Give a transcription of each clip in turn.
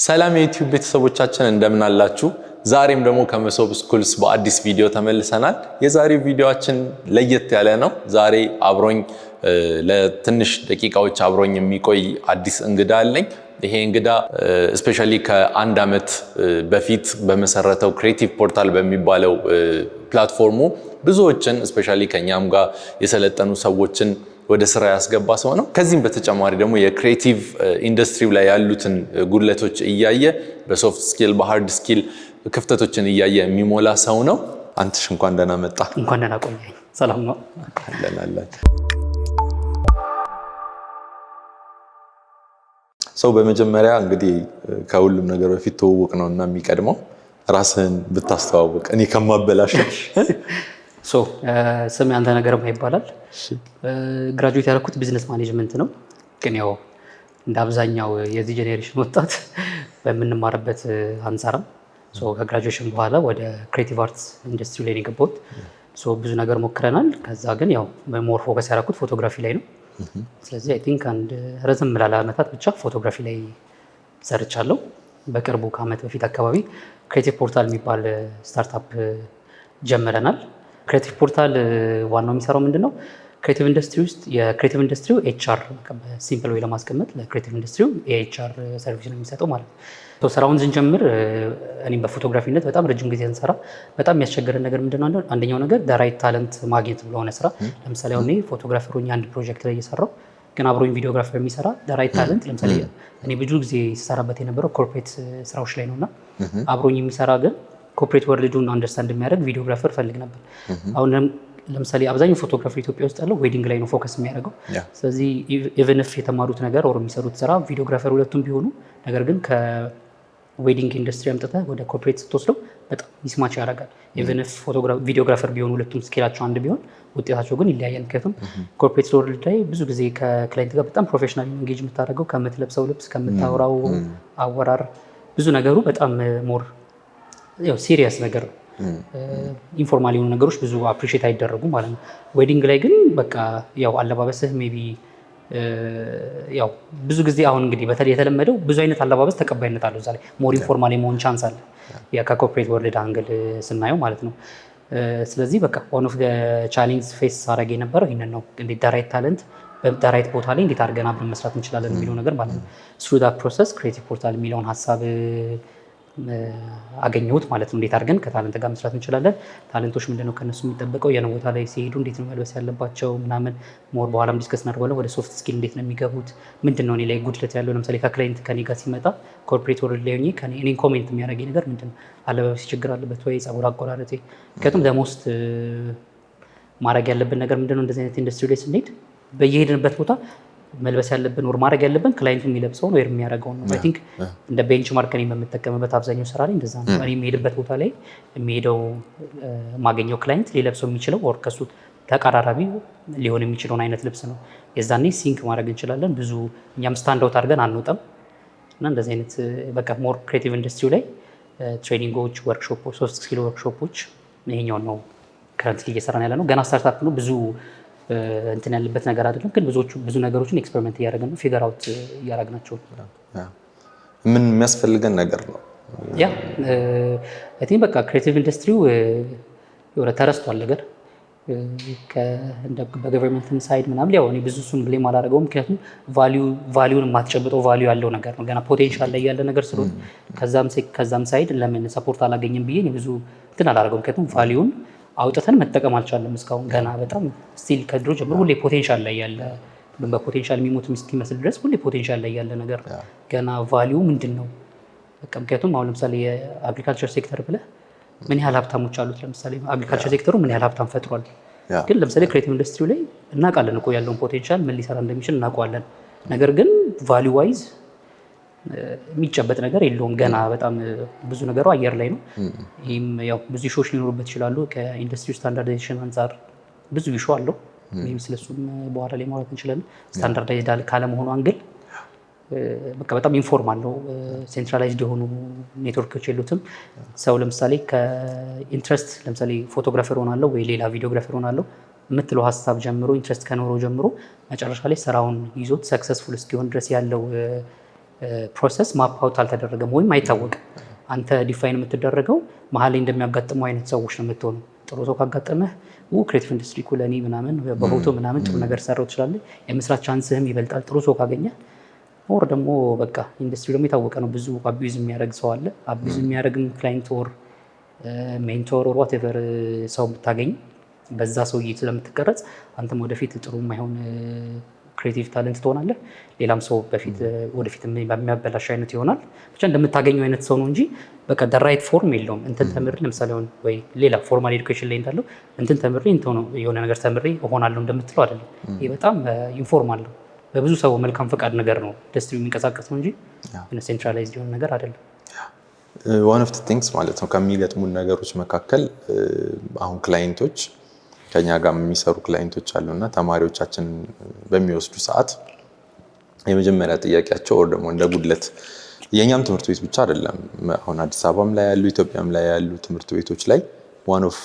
ሰላም የዩቲዩብ ቤተሰቦቻችን እንደምን አላችሁ? ዛሬም ደግሞ ከመሶብ ስኩልስ በአዲስ ቪዲዮ ተመልሰናል። የዛሬው ቪዲዮአችን ለየት ያለ ነው። ዛሬ አብሮኝ ለትንሽ ደቂቃዎች አብሮኝ የሚቆይ አዲስ እንግዳ አለኝ። ይሄ እንግዳ ስፔሻሊ ከአንድ ዓመት በፊት በመሰረተው ክሬቲቭ ፖርታል በሚባለው ፕላትፎርሙ ብዙዎችን ስፔሻሊ ከኛም ጋር የሰለጠኑ ሰዎችን ወደ ስራ ያስገባ ሰው ነው። ከዚህም በተጨማሪ ደግሞ የክሬቲቭ ኢንዱስትሪው ላይ ያሉትን ጉድለቶች እያየ በሶፍት ስኪል በሃርድ ስኪል ክፍተቶችን እያየ የሚሞላ ሰው ነው። አንተሽ እንኳን ደህና መጣ። እንኳን ደህና ቆየኝ። ሰላም ነው? አለን። ሰው በመጀመሪያ እንግዲህ ከሁሉም ነገር በፊት ትውውቅ ነውና የሚቀድመው ራስህን ብታስተዋውቅ እኔ ከማበላሽ። ስሜ አንተነህ ገረማ ይባላል። ግራጁዌት ያደረኩት ቢዝነስ ማኔጅመንት ነው። ግን ያው እንደ አብዛኛው የዚህ ጄኔሬሽን ወጣት በምንማርበት አንሰራም። ከግራጁዌሽን በኋላ ወደ ክሬቲቭ አርትስ ኢንዱስትሪ ላይ ነው የገባሁት። ብዙ ነገር ሞክረናል። ከዛ ግን ያው ሞር ፎከስ ያደረኩት ፎቶግራፊ ላይ ነው። ስለዚህ አይ ቲንክ አንድ ረዘም ላለ ዓመታት ብቻ ፎቶግራፊ ላይ ሰርቻለሁ። በቅርቡ ከዓመት በፊት አካባቢ ክሬቲቭ ፖርታል የሚባል ስታርታፕ ጀምረናል። ክሬቲቭ ፖርታል ዋናው የሚሰራው ምንድነው? ክሬቲቭ ኢንዱስትሪ ውስጥ የክሬቲቭ ኢንዱስትሪው ኤችአር ሲምፕል ወይ ለማስቀመጥ ለክሬቲቭ ኢንዱስትሪው የኤችአር ሰርቪስ ነው የሚሰጠው ማለት ነው። ስራውን ስንጀምር እኔም በፎቶግራፊነት በጣም ረጅም ጊዜ ስንሰራ በጣም የሚያስቸግረን ነገር ምንድነው? አንደኛው ነገር ዳራይት ታለንት ማግኘት ብለሆነ ስራ ለምሳሌ አሁን ፎቶግራፈር ሆኜ አንድ ፕሮጀክት ላይ እየሰራው ግን አብሮኝ ቪዲዮግራፈር የሚሰራ ዳራይት ታለንት ለምሳሌ እኔ ብዙ ጊዜ ሲሰራበት የነበረው ኮርፖሬት ስራዎች ላይ ነውና አብሮኝ የሚሰራ ግን ኮርፖሬት ወርልዱን አንደርስታንድ የሚያደርግ ቪዲዮግራፈር ፈልግ ነበር። አሁን ለምሳሌ አብዛኛው ፎቶግራፈር ኢትዮጵያ ውስጥ ያለው ዌዲንግ ላይ ነው ፎከስ የሚያደርገው። ስለዚህ ኢቨን ኢፍ የተማሩት ነገር ኦር የሚሰሩት ስራ ቪዲዮግራፈር ሁለቱም ቢሆኑ ነገር ግን ከዌዲንግ ኢንዱስትሪ አምጥተህ ወደ ኮርፖሬት ስትወስደው በጣም ሚስማች ያደርጋል። ኢቨን ኢፍ ቪዲዮግራፈር ቢሆኑ ሁለቱም ስኪላቸው አንድ ቢሆን ውጤታቸው ግን ይለያያል። ምክንያቱም ኮርፖሬት ወርልድ ላይ ብዙ ጊዜ ከክላይንት ጋር በጣም ፕሮፌሽናል ኢንጌጅ የምታደርገው ከምትለብሰው ልብስ ከምታወራው አወራር ብዙ ነገሩ በጣም ሞር ያው ሲሪየስ ነገር ነው። ኢንፎርማል የሆኑ ነገሮች ብዙ አፕሪሺየት አይደረጉም ማለት ነው። ዌዲንግ ላይ ግን በቃ ያው አለባበስህ ሜይ ቢ ያው ብዙ ጊዜ አሁን እንግዲህ በተለይ የተለመደው ብዙ አይነት አለባበስ ተቀባይነት አለው። እዛ ላይ ሞር ኢንፎርማል የመሆን ቻንስ አለ ከኮርፖሬት ወርልድ አንግል ስናየው ማለት ነው። ስለዚህ በቃ ዋን ኦፍ ቻሌንጅ ፌስ ሳረግ የነበረው ይህንን ነው። እንዴት ዳራይት ታለንት በዳራይት ቦታ ላይ እንዴት አድርገን አብረን መስራት እንችላለን የሚለው ነገር ማለት ነው። ስሩ ዳት ፕሮሰስ ክሬቲቭ ፖርታል የሚለውን ሀሳብ አገኘሁት ማለት ነው። እንዴት አድርገን ከታለንት ጋር መስራት እንችላለን፣ ታለንቶች ምንድነው ከነሱ የሚጠበቀው፣ የሆነ ቦታ ላይ ሲሄዱ እንዴት ነው መልበስ ያለባቸው ምናምን ሞር በኋላም ዲስከስ እናደርጋለን። ወደ ሶፍት ስኪል እንዴት ነው የሚገቡት፣ ምንድነው እኔ ላይ ጉድለት ያለው። ለምሳሌ ከክላይንት ከኔ ጋር ሲመጣ ኮርፖሬት ወርልድ ላይ ሆኜ እኔን ኮሜንት የሚያደርገኝ ነገር ምንድነው፣ አለባበስ ችግር አለበት ወይ፣ ጸጉር አቆራረጤ። ምክንያቱም ደሞስት ማድረግ ያለብን ነገር ምንድነው፣ እንደዚህ አይነት ኢንዱስትሪ ላይ ስንሄድ በየሄድንበት ቦታ መልበስ ያለብን ወር ማድረግ ያለብን ክላይንቱ የሚለብሰውን ወይ የሚያደርገውን ነው። አይ ቲንክ እንደ ቤንች ማርክ እኔ በምጠቀምበት አብዛኛው ስራ ላይ እንደዛ ነው። እኔ የሚሄድበት ቦታ ላይ የሚሄደው ማገኘው ክላይንት ሊለብሰው የሚችለው ወር ከሱ ተቀራራቢ ሊሆን የሚችለውን አይነት ልብስ ነው። የዛኔ ሲንክ ማድረግ እንችላለን። ብዙ እኛም ስታንድ አውት አድርገን አንወጣም እና እንደዚህ አይነት በቃ ሞር ክሬቲቭ ኢንዱስትሪው ላይ ትሬኒንጎች፣ ወርክሾፖች፣ ሶፍት ስኪል ወርክሾፖች ይሄኛውን ነው ከረንትሊ እየሰራን ያለ ነው። ገና ስታርታፕ ነው። ብዙ እንትን ያለበት ነገር አይደለም፣ ግን ብዙ ነገሮችን ኤክስፐሪመንት እያደረግን ነው፣ ፊገር አውት እያደረግናቸው። ምን የሚያስፈልገን ነገር ነው? ያ አይ ቲንክ በቃ ክሬቲቭ ኢንዱስትሪው የሆነ ተረስቷል ነገር በገቨርንመንት ሳይድ ምናምን ያው እኔ ብዙ እሱን ብሌም አላደረገውም። ምክንያቱም ቫሊዩን የማትጨብጠው ቫሊዩ ያለው ነገር ነው፣ ገና ፖቴንሻል ላይ ያለ ነገር ስለሆነ ከዛም ሳይድ ለምን ሰፖርት አላገኝም ብዬ ብዙ እንትን አላደረገውም። ምክንያቱም ቫሊዩን አውጥተን መጠቀም አልቻለም እስካሁን። ገና በጣም ስቲል ከድሮ ጀምሮ ሁሌ ፖቴንሻል ላይ ያለ በፖቴንሻል የሚሞት እስኪመስል ድረስ ሁሌ ፖቴንሻል ላይ ያለ ነገር ነው። ገና ቫሊዩ ምንድን ነው በቃ ምክንያቱም አሁን ለምሳሌ የአግሪካልቸር ሴክተር ብለህ ምን ያህል ሀብታሞች አሉት። ለምሳሌ አግሪካልቸር ሴክተሩ ምን ያህል ሀብታም ፈጥሯል። ግን ለምሳሌ ክሬቲቭ ኢንዱስትሪው ላይ እናውቃለን እኮ ያለውን ፖቴንሻል ምን ሊሰራ እንደሚችል እናውቀዋለን። ነገር ግን ቫሊዩ ዋይዝ የሚጨበጥ ነገር የለውም። ገና በጣም ብዙ ነገሩ አየር ላይ ነው። ይህም ያው ብዙ ኢሹዎች ሊኖሩበት ይችላሉ። ከኢንዱስትሪ ስታንዳርዳይዜሽን አንጻር ብዙ ኢሹ አለው። ይህም ስለሱም በኋላ ላይ ማውራት እንችላለን። ስታንዳርዳይዝድ ካለመሆኑ አንግል በቃ በጣም ኢንፎርማል ነው። ሴንትራላይዝድ የሆኑ ኔትወርኮች የሉትም። ሰው ለምሳሌ ከኢንትረስት ለምሳሌ ፎቶግራፈር ሆናለሁ ወይ ሌላ ቪዲዮግራፈር ሆናለሁ የምትለው ሀሳብ ጀምሮ ኢንትረስት ከኖረው ጀምሮ መጨረሻ ላይ ስራውን ይዞት ሰክሰስፉል እስኪሆን ድረስ ያለው ፕሮሰስ ማፕ አውት አልተደረገም ወይም አይታወቅም። አንተ ዲፋይን የምትደረገው መሀል ላይ እንደሚያጋጥመው አይነት ሰዎች ነው የምትሆነው። ጥሩ ሰው ካጋጠመህ ክሬቲቭ ኢንዱስትሪ እኮ ለእኔ ምናምን በፎቶ ምናምን ጥሩ ነገር ሰራው ትችላለህ። የመስራት ቻንስህም ይበልጣል ጥሩ ሰው ካገኘ። ኦር ደግሞ በቃ ኢንዱስትሪ ደግሞ የታወቀ ነው፣ ብዙ አቢዩዝ የሚያደርግ ሰው አለ። አቢዩዝ የሚያደርግም ክላይንት ኦር ሜንቶር ኦር ዋቴቨር ሰው ብታገኝ በዛ ሰውዬ ስለምትቀረጽ አንተም ወደፊት ጥሩ የማይሆን ክሬቲቭ ታለንት ትሆናለህ። ሌላም ሰው ወደፊት በሚያበላሽ አይነት ይሆናል። ብቻ እንደምታገኘው አይነት ሰው ነው እንጂ በቃ ራይት ፎርም የለውም። እንትን ተምሬ ለምሳሌ አሁን ወይ ሌላ ፎርማል ኤዱኬሽን ላይ እንዳለው እንትን ተምሬ የሆነ ነገር ተምሬ እሆናለሁ እንደምትለው አይደለም። ይህ በጣም ኢንፎርማል ነው። በብዙ ሰው መልካም ፈቃድ ነገር ነው ኢንዱስትሪ የሚንቀሳቀስ ነው እንጂ ሴንትራላይዝድ የሆነ ነገር አይደለም። ዋን ኦፍ ቲንግስ ማለት ነው ከሚገጥሙን ነገሮች መካከል አሁን ክላይንቶች ከኛ ጋር የሚሰሩ ክላይንቶች አሉና ተማሪዎቻችን በሚወስዱ ሰዓት የመጀመሪያ ጥያቄያቸው ወር ደግሞ እንደ ጉድለት የኛም ትምህርት ቤት ብቻ አይደለም፣ አሁን አዲስ አበባም ላይ ያሉ ኢትዮጵያም ላይ ያሉ ትምህርት ቤቶች ላይ ዋን ኦፍ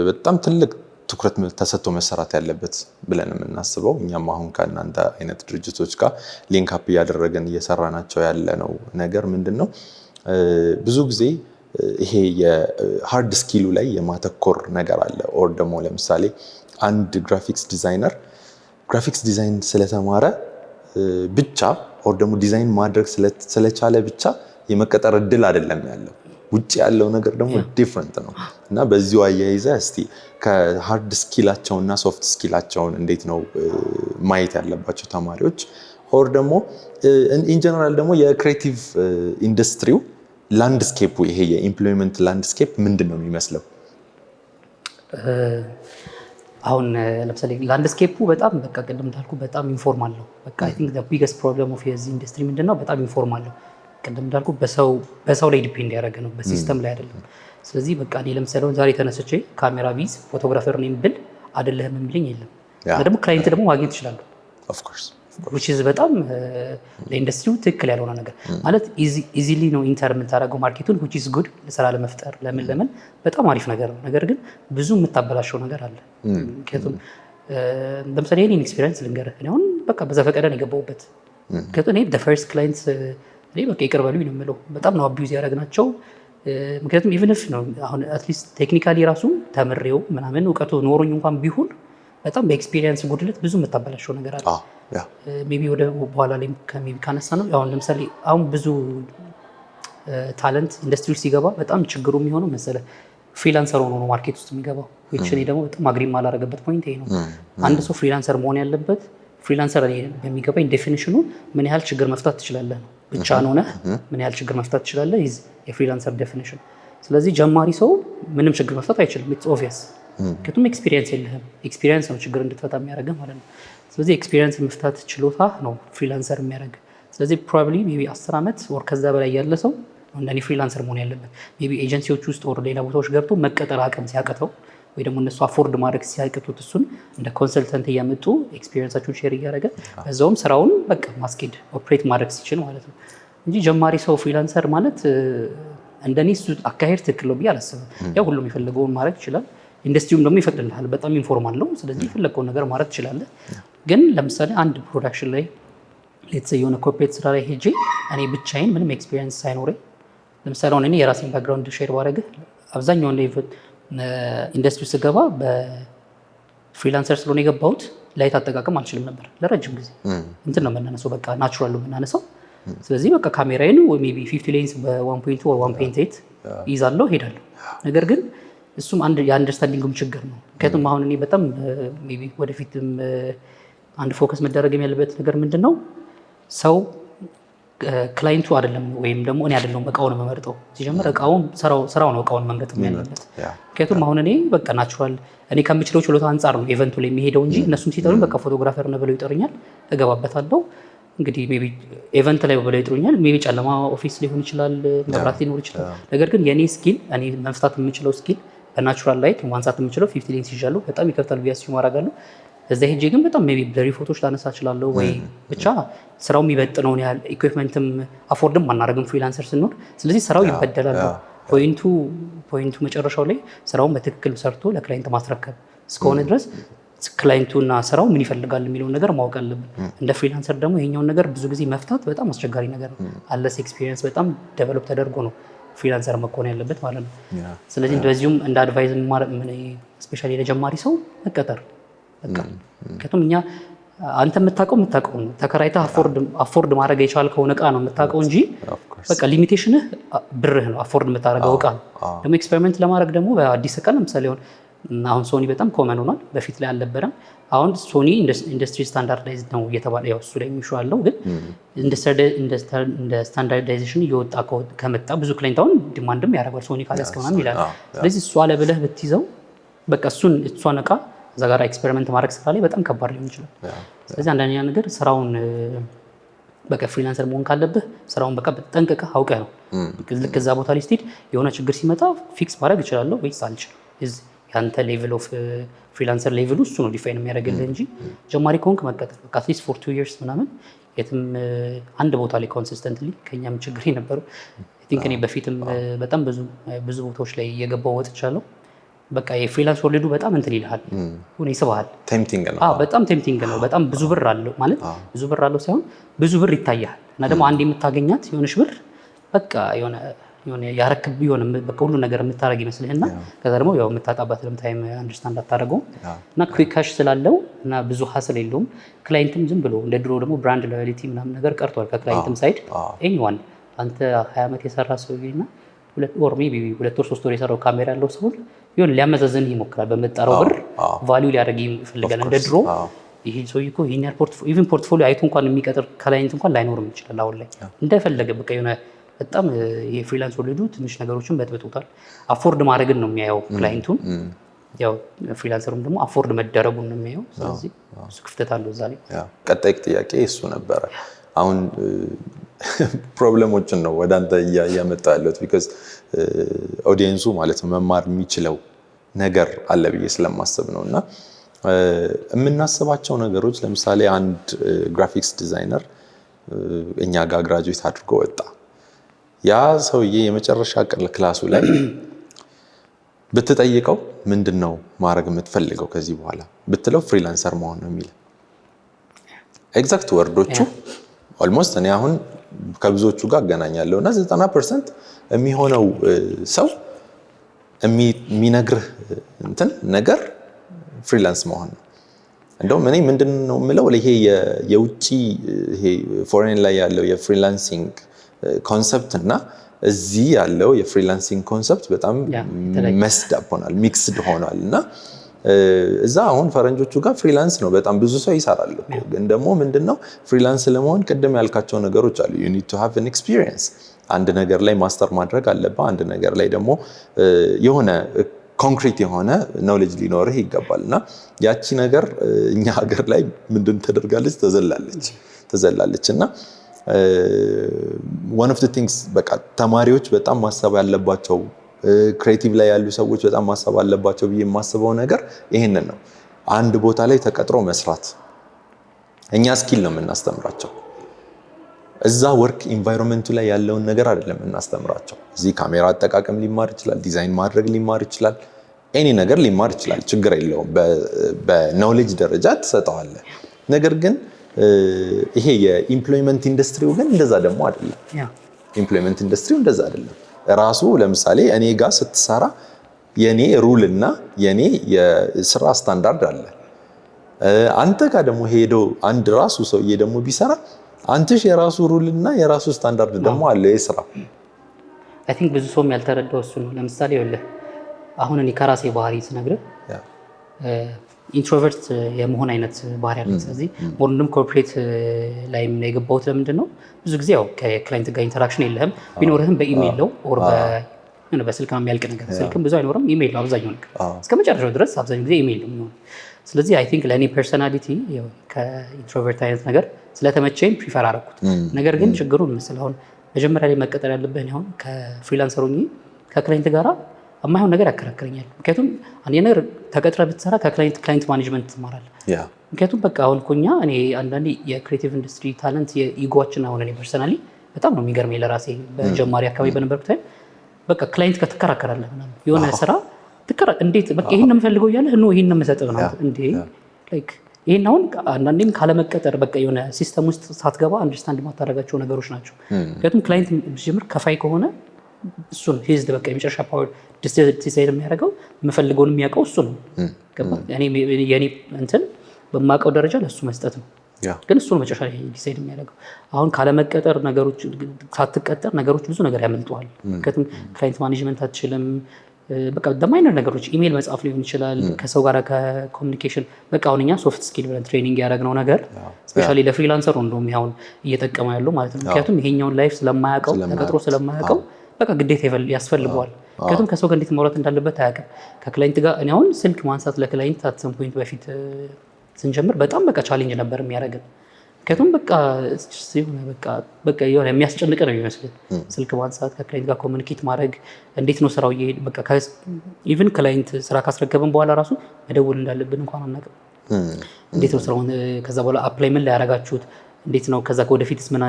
በጣም ትልቅ ትኩረት ተሰጥቶ መሰራት ያለበት ብለን የምናስበው እኛም አሁን ከእናንተ አይነት ድርጅቶች ጋር ሊንክ አፕ እያደረገን እየሰራናቸው ያለ ነው ነገር ምንድነው ብዙ ጊዜ ይሄ የሃርድ ስኪሉ ላይ የማተኮር ነገር አለ። ኦር ደግሞ ለምሳሌ አንድ ግራፊክስ ዲዛይነር ግራፊክስ ዲዛይን ስለተማረ ብቻ ኦር ደግሞ ዲዛይን ማድረግ ስለቻለ ብቻ የመቀጠር እድል አይደለም ያለው። ውጭ ያለው ነገር ደግሞ ዲፍረንት ነው እና በዚሁ አያይዘ እስቲ ከሃርድ ስኪላቸውና ሶፍት ስኪላቸውን እንዴት ነው ማየት ያለባቸው ተማሪዎች? ኦር ደግሞ ኢን ጀነራል ደግሞ የክሬቲቭ ኢንዱስትሪው ላንድስኬፑ ይሄ የኢምፕሎይመንት ላንድስኬፕ ምንድን ነው የሚመስለው? አሁን ለምሳሌ ላንድስኬፑ በጣም በቃ ቅድም እንዳልኩ በጣም ኢንፎርማል ነው። በቃ አይ ቲንክ ዘ ቢገስት ፕሮብለም ኦፍ የዚህ ኢንዱስትሪ ምንድነው? በጣም ኢንፎርማል ነው። ቅድም እንዳልኩ በሰው ላይ ዲፔንድ ያደረገ ነው፣ በሲስተም ላይ አይደለም። ስለዚህ በቃ እኔ ለምሳሌ ዛሬ ተነስቼ ካሜራ ቢዝ ፎቶግራፈር ነኝ ብል አይደለህም የሚለኝ የለም። ደግሞ ክላይንት ደግሞ ማግኘት ይችላሉ። ኦፍ ኮርስ which is በጣም ለኢንዱስትሪው ትክክል ያልሆነ ነገር ማለት ኢዚሊ ነው ኢንተር የምታደርገው ማርኬቱን which is good ለስራ ለመፍጠር ለምን በጣም አሪፍ ነገር ነው። ነገር ግን ብዙ የምታበላሸው ነገር አለ። ምክንያቱም ለምሳሌ የኔን ኤክስፒሪየንስ ልንገርህ። እኔ አሁን በቃ በዘፈቀደ ነው የገባሁበት። ምክንያቱም እኔ the first clients እኔ በቃ ይቅር በሉኝ ነው የምለው። በጣም ነው አቢዩዝ ያደረግናቸው። ምክንያቱም ኢቭን ኢፍ ነው አሁን አትሊስት ቴክኒካሊ ራሱ ተምሬው ምናምን እውቀቱ ኖሮኝ እንኳን ቢሆን በጣም በኤክስፒሪየንስ ጉድለት ብዙ የምታበላሸው ነገር አለ። ሜቢ ወደ በኋላ ላይ ካነሳ ነው አሁን ለምሳሌ አሁን ብዙ ታለንት ኢንዱስትሪ ሲገባ በጣም ችግሩ የሚሆነው መሰለ ፍሪላንሰር ሆኖ ነው ማርኬት ውስጥ የሚገባው። which እኔ ደግሞ በጣም አግሪ ማላረገበት ፖይንት ይሄ ነው። አንድ ሰው ፍሪላንሰር መሆን ያለበት ፍሪላንሰር በሚገባኝ ዴፊኒሽኑ ምን ያህል ችግር መፍታት ትችላለህ ነው። ብቻ ሆነ ምን ያህል ችግር መፍታት ትችላለህ is የፍሪላንሰር ዴፊኒሽን። ስለዚህ ጀማሪ ሰው ምንም ችግር መፍታት አይችልም። it's obvious ምክንያቱም ኤክስፒሪየንስ የለህም። ኤክስፒሪየንስ ነው ችግር እንድትፈታ የሚያደርግህ ማለት ነው። ስለዚህ ኤክስፒሪየንስ የመፍታት ችሎታ ነው ፍሪላንሰር የሚያደርግ። ስለዚህ ፕሮባብሊ ሜቢ 10 ዓመት ወር ከዛ በላይ ያለ ሰው እንደኔ ፍሪላንሰር መሆን ያለበት። ሜቢ ኤጀንሲዎች ውስጥ ወር ሌላ ቦታዎች ገብቶ መቀጠር አቅም ሲያቅተው ወይ ደግሞ እነሱ አፎርድ ማድረግ ሲያቅቱት እሱን እንደ ኮንሰልተንት እያመጡ ኤክስፒሪየንሳቸውን ሼር እያደረገ በዛውም ስራውን በቃ ማስኬድ ኦፕሬት ማድረግ ሲችል ማለት ነው እንጂ ጀማሪ ሰው ፍሪላንሰር ማለት እንደኔ እሱ አካሄድ ትክክል ነው ብዬ አላስብም። ያው ሁሉም የፈለገውን ማድረግ ይችላል። ኢንዱስትሪውም ደግሞ ይፈቅድልሃል። በጣም ኢንፎርማል ነው። ስለዚህ የፈለገውን ነገር ማድረግ ትችላለህ። ግን ለምሳሌ አንድ ፕሮዳክሽን ላይ ሌትስ ሴይ የሆነ ኮርፖሬት ስራ ላይ ሄጄ እኔ ብቻዬን ምንም ኤክስፒሪየንስ ሳይኖረኝ ለምሳሌ አሁን እኔ የራሴን ባክግራውንድ ሼር ባደረግህ አብዛኛውን ኢንዱስትሪ ስገባ በፍሪላንሰር ስለሆነ የገባሁት ላይት አጠቃቀም አልችልም ነበር ለረጅም ጊዜ። እንትን ነው የምናነሳው በቃ ናቹራል ነው የምናነሳው። ስለዚህ በቃ ካሜራዬን ወይ ሜቢ 50 ሌንስ በ1.2 ወይ 1.8 ይዛለሁ ሄዳለሁ። ነገር ግን እሱም አንድ የአንደርስታንዲንግም ችግር ነው። ምክንያቱም አሁን እኔ በጣም ሜቢ ወደፊትም አንድ ፎከስ መደረግ ያለበት ነገር ምንድን ነው ሰው ክላይንቱ አይደለም ወይም ደግሞ እኔ አይደለም እቃውን መመርጠው። ሲጀምር እቃውን ስራው ነው እቃውን መምረጥ ያለበት። ምክንያቱም አሁን እኔ በቃ ናቹራል እኔ ከምችለው ችሎታ አንጻር ነው ኢቨንቱ ላይ የሚሄደው እንጂ እነሱም ሲጠሩኝ በቃ ፎቶግራፈር ነው ብለው ይጠሩኛል፣ እገባበታለሁ። እንግዲህ ሜቢ ኢቨንት ላይ ብለው ይጠሩኛል። ሜቢ ጨለማ ኦፊስ ሊሆን ይችላል፣ መብራት ሊኖር ይችላል። ነገር ግን የኔ ስኪል እኔ መፍታት የምችለው ስኪል በናቹራል ላይት ማንሳት የምችለው 50 ሌንስ ይዣለሁ። በጣም ይከፍታል ብዬ አስዩም አደርጋለሁ። እዛ ሄጄ ግን በጣም ሜቢ ብለሪ ፎቶች ላነሳ እችላለሁ ወይ ብቻ ስራው የሚበጥነውን ያህል ኢኩዊፕመንትም አፎርድም አናደርግም ፍሪላንሰር ስንሆን። ስለዚህ ስራው ይበደላል። ፖይንቱ መጨረሻው ላይ ስራውን በትክክል ሰርቶ ለክላይንት ማስረከብ እስከሆነ ድረስ ክላይንቱና ስራው ምን ይፈልጋል የሚለውን ነገር ማወቅ አለብን። እንደ ፍሪላንሰር ደግሞ ይሄኛውን ነገር ብዙ ጊዜ መፍታት በጣም አስቸጋሪ ነገር ነው። አለስ ኤክስፒሪየንስ በጣም ዴቨሎፕ ተደርጎ ነው ፍሪላንሰር መሆን ያለበት ማለት ነው። ስለዚህ እንደዚሁም እንደ አድቫይዝ ስፔሻሊ ለጀማሪ ሰው መቀጠር በቃ ምክንያቱም እኛ አንተ የምታውቀው ነው ተከራይተህ አፎርድ ማድረግ የቻልከውን እቃ ነው የምታውቀው እንጂ በቃ ሊሚቴሽንህ ብርህ ነው አፎርድ የምታደርገው እቃ ነው። ደግሞ ኤክስፔሪመንት ለማድረግ ደግሞ በአዲስ እቃ ለምሳሌ አሁን ሶኒ በጣም ኮመን ሆኗል። በፊት ላይ አልነበረም። አሁን ሶኒ ኢንዱስትሪ ስታንዳርዳይዝድ ነው እየተባለ ያው እሱ ላይ የሚሹ አለው ግን እንደ ስታንዳርዳይዜሽን እየወጣ ከመጣ ብዙ ክላይንት አሁን ዲማንድም ያደርጋል ሶኒ ካለስከ ምናምን ይላል። ስለዚህ እሱ አለ ብለህ ብትይዘው በቃ እሷን እቃ እዛ ጋር ኤክስፔሪመንት ማድረግ ስራ ላይ በጣም ከባድ ሊሆን ይችላል። ስለዚህ አንደኛ ነገር ስራውን በቃ ፍሪላንሰር መሆን ካለብህ ስራውን በቃ ጠንቅቀህ አውቀህ ነው ልክ እዛ ቦታ ላይ ስትሄድ የሆነ ችግር ሲመጣ ፊክስ ማድረግ እችላለሁ ወይስ አልችልም። ያንተ ሌቭል ኦፍ ፍሪላንሰር ሌቭሉ እሱ ነው ዲፋይን የሚያደርግልህ እንጂ ጀማሪ ከሆንክ መቀጠል በቃ አትሊስት ፎር 2 years ምናምን የትም አንድ ቦታ ላይ ኮንሲስተንትሊ ከኛም ችግር የነበረው አይ ቲንክ እኔ በፊትም በጣም ብዙ ቦታዎች ላይ እየገባው ወጥቻለሁ። በቃ የፍሪላንስ ወርልዱ በጣም እንትን ይልሃል ሁን ይስብሃል። ቴምፕቲንግ ነው። በጣም ቴምፕቲንግ ነው። በጣም ብዙ ብር አለው ማለት ብዙ ብር አለው ሳይሆን ብዙ ብር ይታያል እና ደግሞ አንድ የምታገኛት የሆነች ብር በቃ የሆነ ያረክብ የሆነ በቃ ሁሉ ነገር የምታደርግ ይመስልህና ከዛ ደግሞ ያው የምታጣባት ታይም አንደርስታንድ አታደርገው እና ኩዊክ ካሽ ስላለው እና ብዙ ሀስል የለውም። ክላይንትም ዝም ብሎ እንደ ድሮ ደግሞ ብራንድ ሎያሊቲ ምናምን ነገር ቀርቷል። ከክላይንትም ሳይድ ኤኒዋን አንተ 20 ዓመት የሰራ ሰውዬና 2 ወር ሜቢ 2 ወር 3 ወር የሰራው ካሜራ ያለው ሰው ይሁን ሊያመዛዝንህ ይሞክራል። በመጣራው ብር ቫልዩ ሊያደርግ ይፈልጋል። እንደ ድሮ ይሄ ሰውዬ እኮ ይሄን ያህል ኢቭን ፖርትፎሊዮ አይቶ እንኳን የሚቀጥር ክላይንት እንኳን ላይኖርም ይችላል። አሁን ላይ እንደፈለገ በቃ የሆነ በጣም ይሄ ፍሪላንስ ወርልዱ ትንሽ ነገሮችን በጥብጦታል። አፎርድ ማድረግን ነው የሚያየው ክላይንቱን፣ ያው ፍሪላንሰሩም ደግሞ አፎርድ መደረጉን ነው የሚያየው። ስለዚህ እሱ ክፍተት አለው እዛ ላይ። ቀጣይ ጥያቄ እሱ ነበረ። አሁን ፕሮብሌሞችን ነው ወደ አንተ እያመጣ ያለሁት ቢካዝ ኦዲየንሱ ማለት ነው መማር የሚችለው ነገር አለ ብዬ ስለማስብ ነው። እና የምናስባቸው ነገሮች ለምሳሌ አንድ ግራፊክስ ዲዛይነር እኛ ጋር ግራጁዌት አድርጎ ወጣ። ያ ሰውዬ የመጨረሻ ክላሱ ላይ ብትጠይቀው ምንድነው ማድረግ የምትፈልገው ከዚህ በኋላ ብትለው ፍሪላንሰር መሆን ነው የሚል ኤግዛክት ወርዶቹ ኦልሞስት እኔ አሁን ከብዙዎቹ ጋር አገናኛለሁ እና 90% የሚሆነው ሰው የሚነግርህ እንትን ነገር ፍሪላንስ መሆን ነው። እንደውም እኔ ምንድነው የምለው ይሄ የውጪ ይሄ ፎሬን ላይ ያለው የፍሪላንሲንግ ኮንሰፕት እና እዚህ ያለው የፍሪላንሲንግ ኮንሰፕት በጣም መስዳብ ሆኗል፣ ሚክስድ ሆኗል። እና እዛ አሁን ፈረንጆቹ ጋር ፍሪላንስ ነው በጣም ብዙ ሰው ይሰራል እኮ። ግን ደግሞ ምንድነው ፍሪላንስ ለመሆን ቅድም ያልካቸው ነገሮች አሉ። you need to have an experience አንድ ነገር ላይ ማስተር ማድረግ አለበት። አንድ ነገር ላይ ደግሞ የሆነ ኮንክሪት የሆነ ኖሌጅ ሊኖርህ ይገባል። እና ያቺ ነገር እኛ ሀገር ላይ ምንድን ተደርጋለች? ተዘላለች። እና one of the things በቃ ተማሪዎች በጣም ማሰብ ያለባቸው ክሬቲቭ ላይ ያሉ ሰዎች በጣም ማሰብ አለባቸው ብዬ የማስበው ነገር ይሄንን ነው። አንድ ቦታ ላይ ተቀጥሮ መስራት። እኛ ስኪል ነው የምናስተምራቸው፣ እዛ ወርክ ኢንቫይሮንመንቱ ላይ ያለውን ነገር አይደለም የምናስተምራቸው። እዚህ ካሜራ አጠቃቀም ሊማር ይችላል፣ ዲዛይን ማድረግ ሊማር ይችላል፣ ኤኒ ነገር ሊማር ይችላል፣ ችግር የለውም። በኖሌጅ ደረጃ ትሰጠዋለህ። ነገር ግን ይሄ የኢምፕሎይመንት ኢንዱስትሪው ግን እንደዛ ደግሞ አይደለም። ኢምፕሎይመንት ኢንዱስትሪው እንደዛ አይደለም። ራሱ ለምሳሌ እኔ ጋር ስትሰራ የኔ ሩል እና የኔ የስራ ስታንዳርድ አለ። አንተ ጋር ደግሞ ሄዶ አንድ ራሱ ሰውዬ ደግሞ ቢሰራ አንተሽ የራሱ ሩል እና የራሱ ስታንዳርድ ደግሞ አለ የስራ። አይ ቲንክ ብዙ ሰውም ያልተረዳው እሱ ነው። ለምሳሌ ይኸውልህ አሁን እኔ ከራሴ ባህሪ ስነግርህ ኢንትሮቨርት የመሆን አይነት ባህሪ አለ። ስለዚህ ሞርንም ኮርፖሬት ላይ የገባሁት ለምንድን ነው? ብዙ ጊዜ ያው ከክላይንት ጋር ኢንተራክሽን የለህም። ቢኖርህም በኢሜይል ነው ኦር በስልክ የሚያልቅ ነገር። ስልክም ብዙ አይኖርም፣ ኢሜይል ነው አብዛኛው ነገር። እስከ መጨረሻው ድረስ አብዛኛው ጊዜ ኢሜይል ነው የሚሆነው። ስለዚህ አይ ቲንክ ለእኔ ፐርሶናሊቲ ከኢንትሮቨርት አይነት ነገር ስለተመቸኝ ፕሪፈር አደረኩት። ነገር ግን ችግሩ ምስል አሁን መጀመሪያ ላይ መቀጠል ያለብህን አሁን ከፍሪላንሰሩ ከክላይንት ጋራ የማይሆን ነገር ያከራክረኛል። ምክንያቱም አንዴ ነገር ተቀጥረ ብትሰራ ከክላይንት ማኔጅመንት ትማራለህ። ምክንያቱም በቃ አሁን እኮ እኛ እኔ አንዳንዴ የክሬቲቭ ኢንዱስትሪ ታለንት የኢጎችን አሁን እኔ ፐርሰናሊ በጣም ነው የሚገርመኝ ለራሴ። በጀማሪ አካባቢ በነበርኩት ታይም በቃ ክላይንት ትከራከራለህ ምናምን የሆነ ስራ እንዴት በቃ ይሄን ነው የምፈልገው እያለህ ነው ይሄን ነው የምሰጥህ ነው እንዴ ላይክ ይሄን አሁን አንዳንዴም ካለመቀጠር በቃ የሆነ ሲስተም ውስጥ ሳትገባ አንደርስታንድ ማታደርጋቸው ነገሮች ናቸው። ምክንያቱም ክላይንት ጀምር ከፋይ ከሆነ እሱን ሂዝድ በቃ የመጨረሻ ፓወር ዲሳይድ የሚያደርገው የምፈልገውን የሚያውቀው እሱ ነው። የኔ እንትን በማውቀው ደረጃ ለእሱ መስጠት ነው። ግን እሱ ነው መጨረሻ ላይ ዲሳይድ የሚያደርገው። አሁን ካለመቀጠር ነገሮች ሳትቀጠር ነገሮች ብዙ ነገር ያመልጠዋል። ምክንያቱም ክላይንት ማኔጅመንት አትችልም። በቃ ደማይነር ነገሮች ኢሜይል መጻፍ ሊሆን ይችላል፣ ከሰው ጋር ከኮሚኒኬሽን በቃ አሁን እኛ ሶፍት ስኪል ብለን ትሬኒንግ ያደረግነው ነገር ስፔሻሊ ለፍሪላንሰር እንደውም አሁን እየጠቀመ ያለው ማለት ነው። ምክንያቱም ይሄኛውን ላይፍ ስለማያውቀው ተቀጥሮ ስለማያውቀው በቃ ግዴታ ያስፈልገዋል። ምክንያቱም ከሰው ጋር እንዴት ማውራት እንዳለበት አያውቅም። ከክላይንት ጋር እኔ አሁን ስልክ ማንሳት ለክላይንት አት ሰም ፖይንት በፊት ስንጀምር በጣም በቃ ቻሌንጅ ነበር የሚያደርገን። ምክንያቱም በቃ የሆነ የሚያስጨንቅ ነው የሚመስልን ስልክ ማንሳት፣ ከክላይንት ጋር ኮሚኒኬት ማድረግ፣ እንዴት ነው ስራው እየሄድ በቃ ኢቭን ክላይንት ስራ ካስረከብን በኋላ ራሱ መደወል እንዳለብን እንኳን አናውቅም። እንዴት ነው ስራውን ከዛ በኋላ አፕላይ ምን ላይ ያደረጋችሁት እንዴት ነው ከዛ ወደፊትስ ምን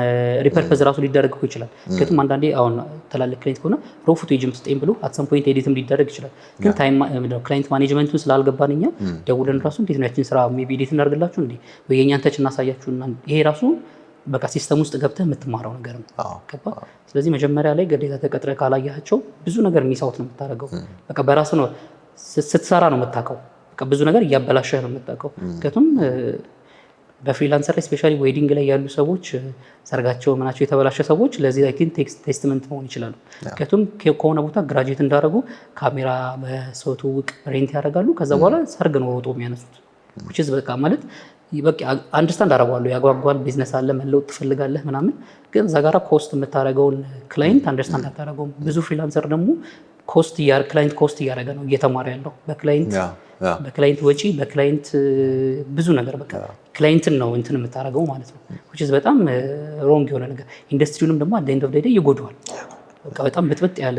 ሪፐርፐዝ ራሱ ሊደረግ ይችላል። ምክንያቱም አንዳንዴ አሁን ትላልቅ ክላይንት ከሆነ ሮ ፉቴጅም ስጠኝ ብሎ አት ሰም ፖይንት ኤዲትም ሊደረግ ይችላል። ግን ታይም ክላይንት ማኔጅመንቱን ስላልገባን እኛ ደውለን ራሱ እንዴት ነው ያችን ስራ ሜይ ቢ ኤዲት እናደርግላችሁ እንዴ ወይ የኛን ተች እናሳያችሁና ይሄ ራሱ በቃ ሲስተም ውስጥ ገብተህ የምትማረው ነገር ነው። ገባ? ስለዚህ መጀመሪያ ላይ ግዴታ ተቀጥረ ካላያቸው ብዙ ነገር ሚሳውት ነው የምታደርገው። በቃ በራስ ነው ስትሰራ ነው የምታውቀው። በቃ ብዙ ነገር እያበላሸህ ነው የምታውቀው። ምክንያቱም በፍሪላንሰር ላይ ስፔሻሊ ዌዲንግ ላይ ያሉ ሰዎች ሰርጋቸው ምናቸው የተበላሸ ሰዎች ለዚህ ላይ ግን ቴስትመንት መሆን ይችላሉ። ምክንያቱም ከሆነ ቦታ ግራጁዌት እንዳደረጉ ካሜራ በሰው ትውውቅ ሬንት ያደርጋሉ። ከዛ በኋላ ሰርግ ነው ሮጦ የሚያነሱት። which በቃ ማለት በቃ አንደርስታንድ አደርገዋለሁ። ያጓጓል፣ ቢዝነስ አለ፣ መለወጥ ትፈልጋለህ ምናምን፣ ግን እዛ ጋራ ኮስት የምታደርገውን ክላይንት አንደርስታንድ አታደርገውም። ብዙ ፍሪላንሰር ደግሞ ክላይንት ኮስት እያደረገ ነው እየተማረ ያለው በክላይንት ወጪ በክላይንት ብዙ ነገር በቃ ክላይንትን ነው እንትን የምታደርገው ማለት ነው። which is በጣም ሮንግ የሆነ ነገር ኢንዱስትሪውንም ደግሞ at the end of the day ይጎዳዋል። በቃ በጣም ብጥብጥ ያለ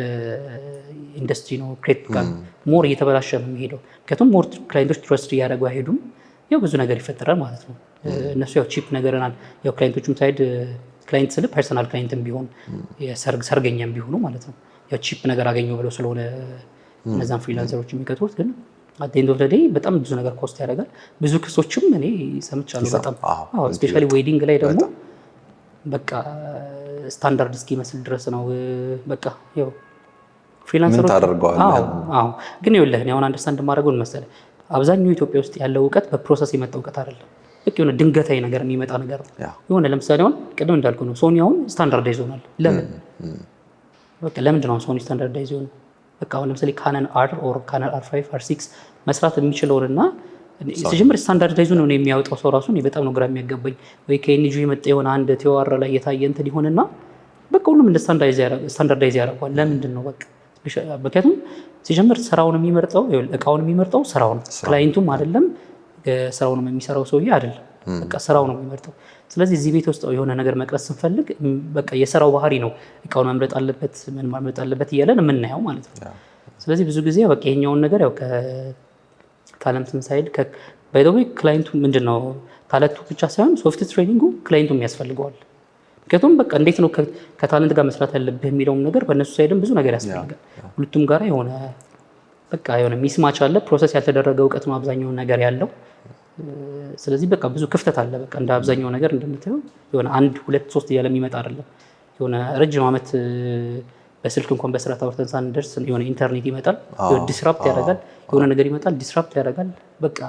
ኢንዱስትሪ ነው ክሬት ጋር ሞር እየተበላሸ ነው የሚሄደው። ምክንያቱም ሞር ክላይንቶች ትረስት እያደረጉ አይሄዱም። ያው ብዙ ነገር ይፈጠራል ማለት ነው። እነሱ ያው ቺፕ ነገርናል ያው ክላይንቶቹም ሳይድ ክላይንት ስለ ፐርሰናል ክላይንትም ቢሆን ሰርገኛም ቢሆኑ ማለት ነው ያው ቺፕ ነገር አገኘው ብለው ስለሆነ እነዛን ፍሪላንሰሮች የሚቀጥሩት ግን at the end of the day በጣም ብዙ ነገር ኮስት ያደርጋል። ብዙ ክሶችም እኔ ሰምቻለሁ በጣም ስፔሻሊ ዌዲንግ ላይ ደግሞ በቃ ስታንዳርድ እስኪመስል ድረስ ነው በቃ ያው ፍሪላንሰሮች ግን ይኸውልህ እኔ አሁን አንደርስታንድ ማድረገው መሰለህ አብዛኛው ኢትዮጵያ ውስጥ ያለው እውቀት በፕሮሰስ የመጣ እውቀት አይደለም። ልክ የሆነ ድንገታዊ ነገር የሚመጣ ነገር ነው። የሆነ ለምሳሌ አሁን ቅድም እንዳልኩ ነው ሶኒ አሁን ስታንዳርዳይዝ ሆናል። ለምንድን ነው ሶኒ ስታንዳርዳይዝ ሆነ? በቃ አሁን ለምሳሌ ካነን አር ኦር ካነን አር5 አር6 መስራት የሚችለውና ሲጀምር ስታንዳርዳይዙ ነው የሚያወጣው ሰው ራሱ በጣም ነው ግራ የሚያጋባኝ። ወይ ከኤንጂ የመጣ የሆነ አንድ ቲዋር ላይ የታየ እንትን ይሆንና በቃ ሁሉም እንደ ስታንዳርዳይዝ ያደርገዋል። ለምንድን ነው በቃ ምክንያቱም ሲጀምር ስራውን የሚመርጠው እቃውን የሚመርጠው ስራው ነው፣ ክላይንቱም አይደለም ስራውን የሚሰራው ሰውዬ አይደለም። በቃ ስራው ነው የሚመርጠው። ስለዚህ እዚህ ቤት ውስጥ የሆነ ነገር መቅረጽ ስንፈልግ በቃ የስራው ባህሪ ነው እቃውን መምረጥ አለበት ምን ማምረጥ አለበት እያለን የምናየው ማለት ነው። ስለዚህ ብዙ ጊዜ በቃ ይሄኛውን ነገር ያው ከታለንትን ሳይድ ባይ ዘ ዌይ ክላይንቱ ምንድነው ታለንቱ ብቻ ሳይሆን ሶፍት ትሬኒንጉ ክላይንቱም ያስፈልገዋል። ምክንያቱም በቃ እንዴት ነው ከታለንት ጋር መስራት ያለብህ የሚለውም ነገር በእነሱ ሳይድም ብዙ ነገር ያስፈልጋል። ሁለቱም ጋር የሆነ በቃ የሆነ ሚስማች አለ። ፕሮሰስ ያልተደረገ እውቀት ነው አብዛኛውን ነገር ያለው። ስለዚህ በቃ ብዙ ክፍተት አለ። በቃ እንደ አብዛኛው ነገር እንደምታየው የሆነ 1 2 3 እያለ የሚመጣ አይደለም። የሆነ ረጅም ዓመት በስልክ እንኳን በስርዓት አውርተን ሳንደርስ የሆነ ኢንተርኔት ይመጣል፣ የሆነ ዲስራፕት ያደርጋል፣ የሆነ ነገር ይመጣል፣ ዲስራፕት ያደርጋል። በቃ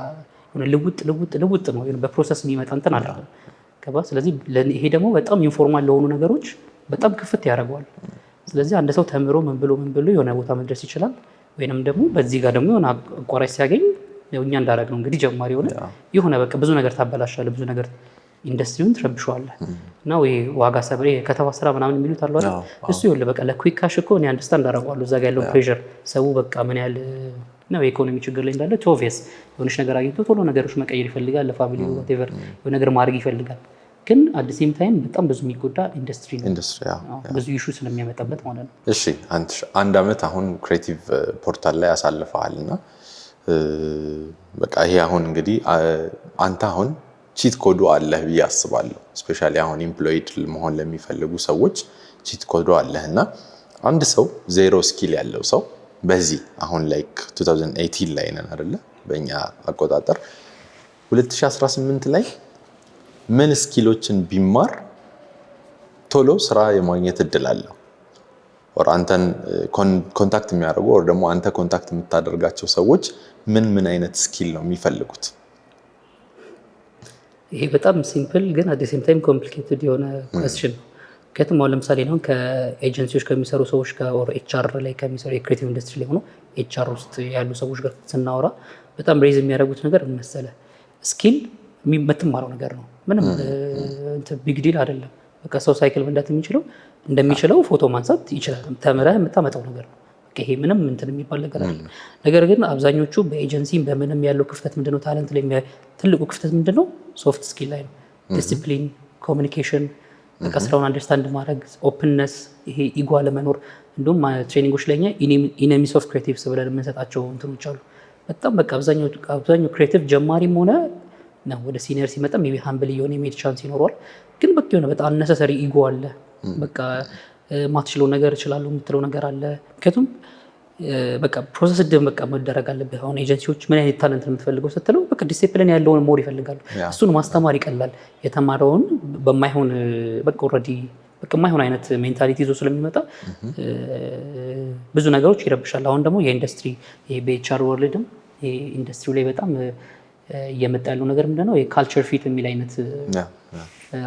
የሆነ ልውጥ ነው በፕሮሰስ የሚመጣ እንትን አይደለም። ስለዚህ ይሄ ደግሞ በጣም ኢንፎርማል ለሆኑ ነገሮች በጣም ክፍት ያደርገዋል። ስለዚህ አንድ ሰው ተምሮ ምን ብሎ የሆነ ቦታ መድረስ ይችላል። ወይንም ደግሞ በዚህ ጋር ደግሞ የሆነ አቋራጭ ሲያገኝ እኛ እንዳደረግ ነው እንግዲህ ጀማሪ የሆነ በቃ ብዙ ነገር ታበላሻለህ፣ ብዙ ነገር ኢንዱስትሪውን ትረብሸዋለህ። እና ወይ ዋጋ ሰብሬ ከተማ ስራ ምናምን የሚሉት አሉ አይደል? እሱ ይኸውልህ በቃ ለኩዊክ ካሽ እኮ እኔ አንደርስታንድ አደርገዋለሁ። እዛ ጋር ያለው ፕሬሸር ሰው በቃ ምን ያህል ነው የኢኮኖሚ ችግር ላይ እንዳለ ኦብቪየስ የሆነች ነገር አግኝቶ ቶሎ ነገሮች መቀየር ይፈልጋል፣ ለፋሚሊ ወቴቨር የሆነ ነገር ማድረግ ይፈልጋል። ግን አት ዘ ሴም ታይም በጣም ብዙ የሚጎዳ ኢንዱስትሪ ነው፣ ብዙ ኢሹ ስለሚያመጣበት ማለት ነው። እሺ አንድ አመት አሁን ክሬቲቭ ፖርታል ላይ አሳልፈሃል እና በቃ ይሄ አሁን እንግዲህ አንተ አሁን ቺት ኮዱ አለህ ብዬ አስባለሁ። ስፔሻሊ አሁን ኢምፕሎይድ መሆን ለሚፈልጉ ሰዎች ቺት ኮዱ አለህ እና አንድ ሰው ዜሮ ስኪል ያለው ሰው በዚህ አሁን ላይክ 2018 ላይ ነን አይደለ? በእኛ አቆጣጠር 2018 ላይ ምን ስኪሎችን ቢማር ቶሎ ስራ የማግኘት እድል አለው? ኦር አንተን ኮንታክት የሚያደርጉ ኦር ደግሞ አንተ ኮንታክት የምታደርጋቸው ሰዎች ምን አይነት ስኪል ነው የሚፈልጉት? ይሄ በጣም ሲምፕል ግን አት ሴም ታይም ኮምፕሊኬትድ የሆነ ኩዌስችን ነው። ምክንያቱም አሁን ለምሳሌ ነው ከኤጀንሲዎች ከሚሰሩ ሰዎች ጋር ኦር ኤችአር ላይ ከሚሰሩ የክሬቲቭ ኢንዱስትሪ ላይ ሆኖ ኤችአር ውስጥ ያሉ ሰዎች ጋር ስናወራ በጣም ሬዝ የሚያደርጉት ነገር መሰለ ስኪል የምትማረው ነገር ነው። ምንም ቢግ ዲል አይደለም። በቃ ሰው ሳይክል መንዳት እንደሚችለው ፎቶ ማንሳት ይችላል። ተምረህ የምታመጣው ነገር ነው። ይሄ ምንም እንትን የሚባል ነገር አለ። ነገር ግን አብዛኞቹ በኤጀንሲ በምንም ያለው ክፍተት ምንድነው? ታለንት ላይ ትልቁ ክፍተት ምንድነው? ሶፍት ስኪል ላይ ነው። ዲሲፕሊን፣ ኮሚኒኬሽን፣ በቃ ስራውን አንደርስታንድ ማድረግ፣ ኦፕንነስ፣ ይሄ ኢጎ አለመኖር። እንዲሁም ትሬኒንጎች ላይ ኢነሚስ ኦፍ ክሬቲቭስ ብለን የምንሰጣቸው እንትኖች አሉ። በጣም በቃ አብዛኛው ክሬቲቭ ጀማሪም ሆነ ወደ ሲኒየር ሲመጣ ሜይ ቢ ሃምብል እየሆነ የሜድ ቻንስ ይኖረዋል። ግን በቃ የሆነ በጣም አነሰሰሪ ኢጎ አለ። በቃ ማትችለው ነገር እችላለሁ የምትለው ነገር አለ። ምክንያቱም በቃ ፕሮሰስ ደም በቃ መደረግ አለበት። አሁን ኤጀንሲዎች ምን አይነት ታለንት የምትፈልገው ስትለው በቃ ዲሲፕሊን ያለውን ሞር ይፈልጋሉ። እሱን ማስተማር ይቀላል። የተማረውን በማይሆን በቃ ኦልሬዲ በቃ የማይሆን አይነት ሜንታሊቲ ይዞ ስለሚመጣ ብዙ ነገሮች ይረብሻል። አሁን ደግሞ የኢንዱስትሪ በኤችአር ወርልድም ኢንዱስትሪው ላይ በጣም እየመጣ ያለው ነገር ምንድነው? የካልቸር ፊት የሚል አይነት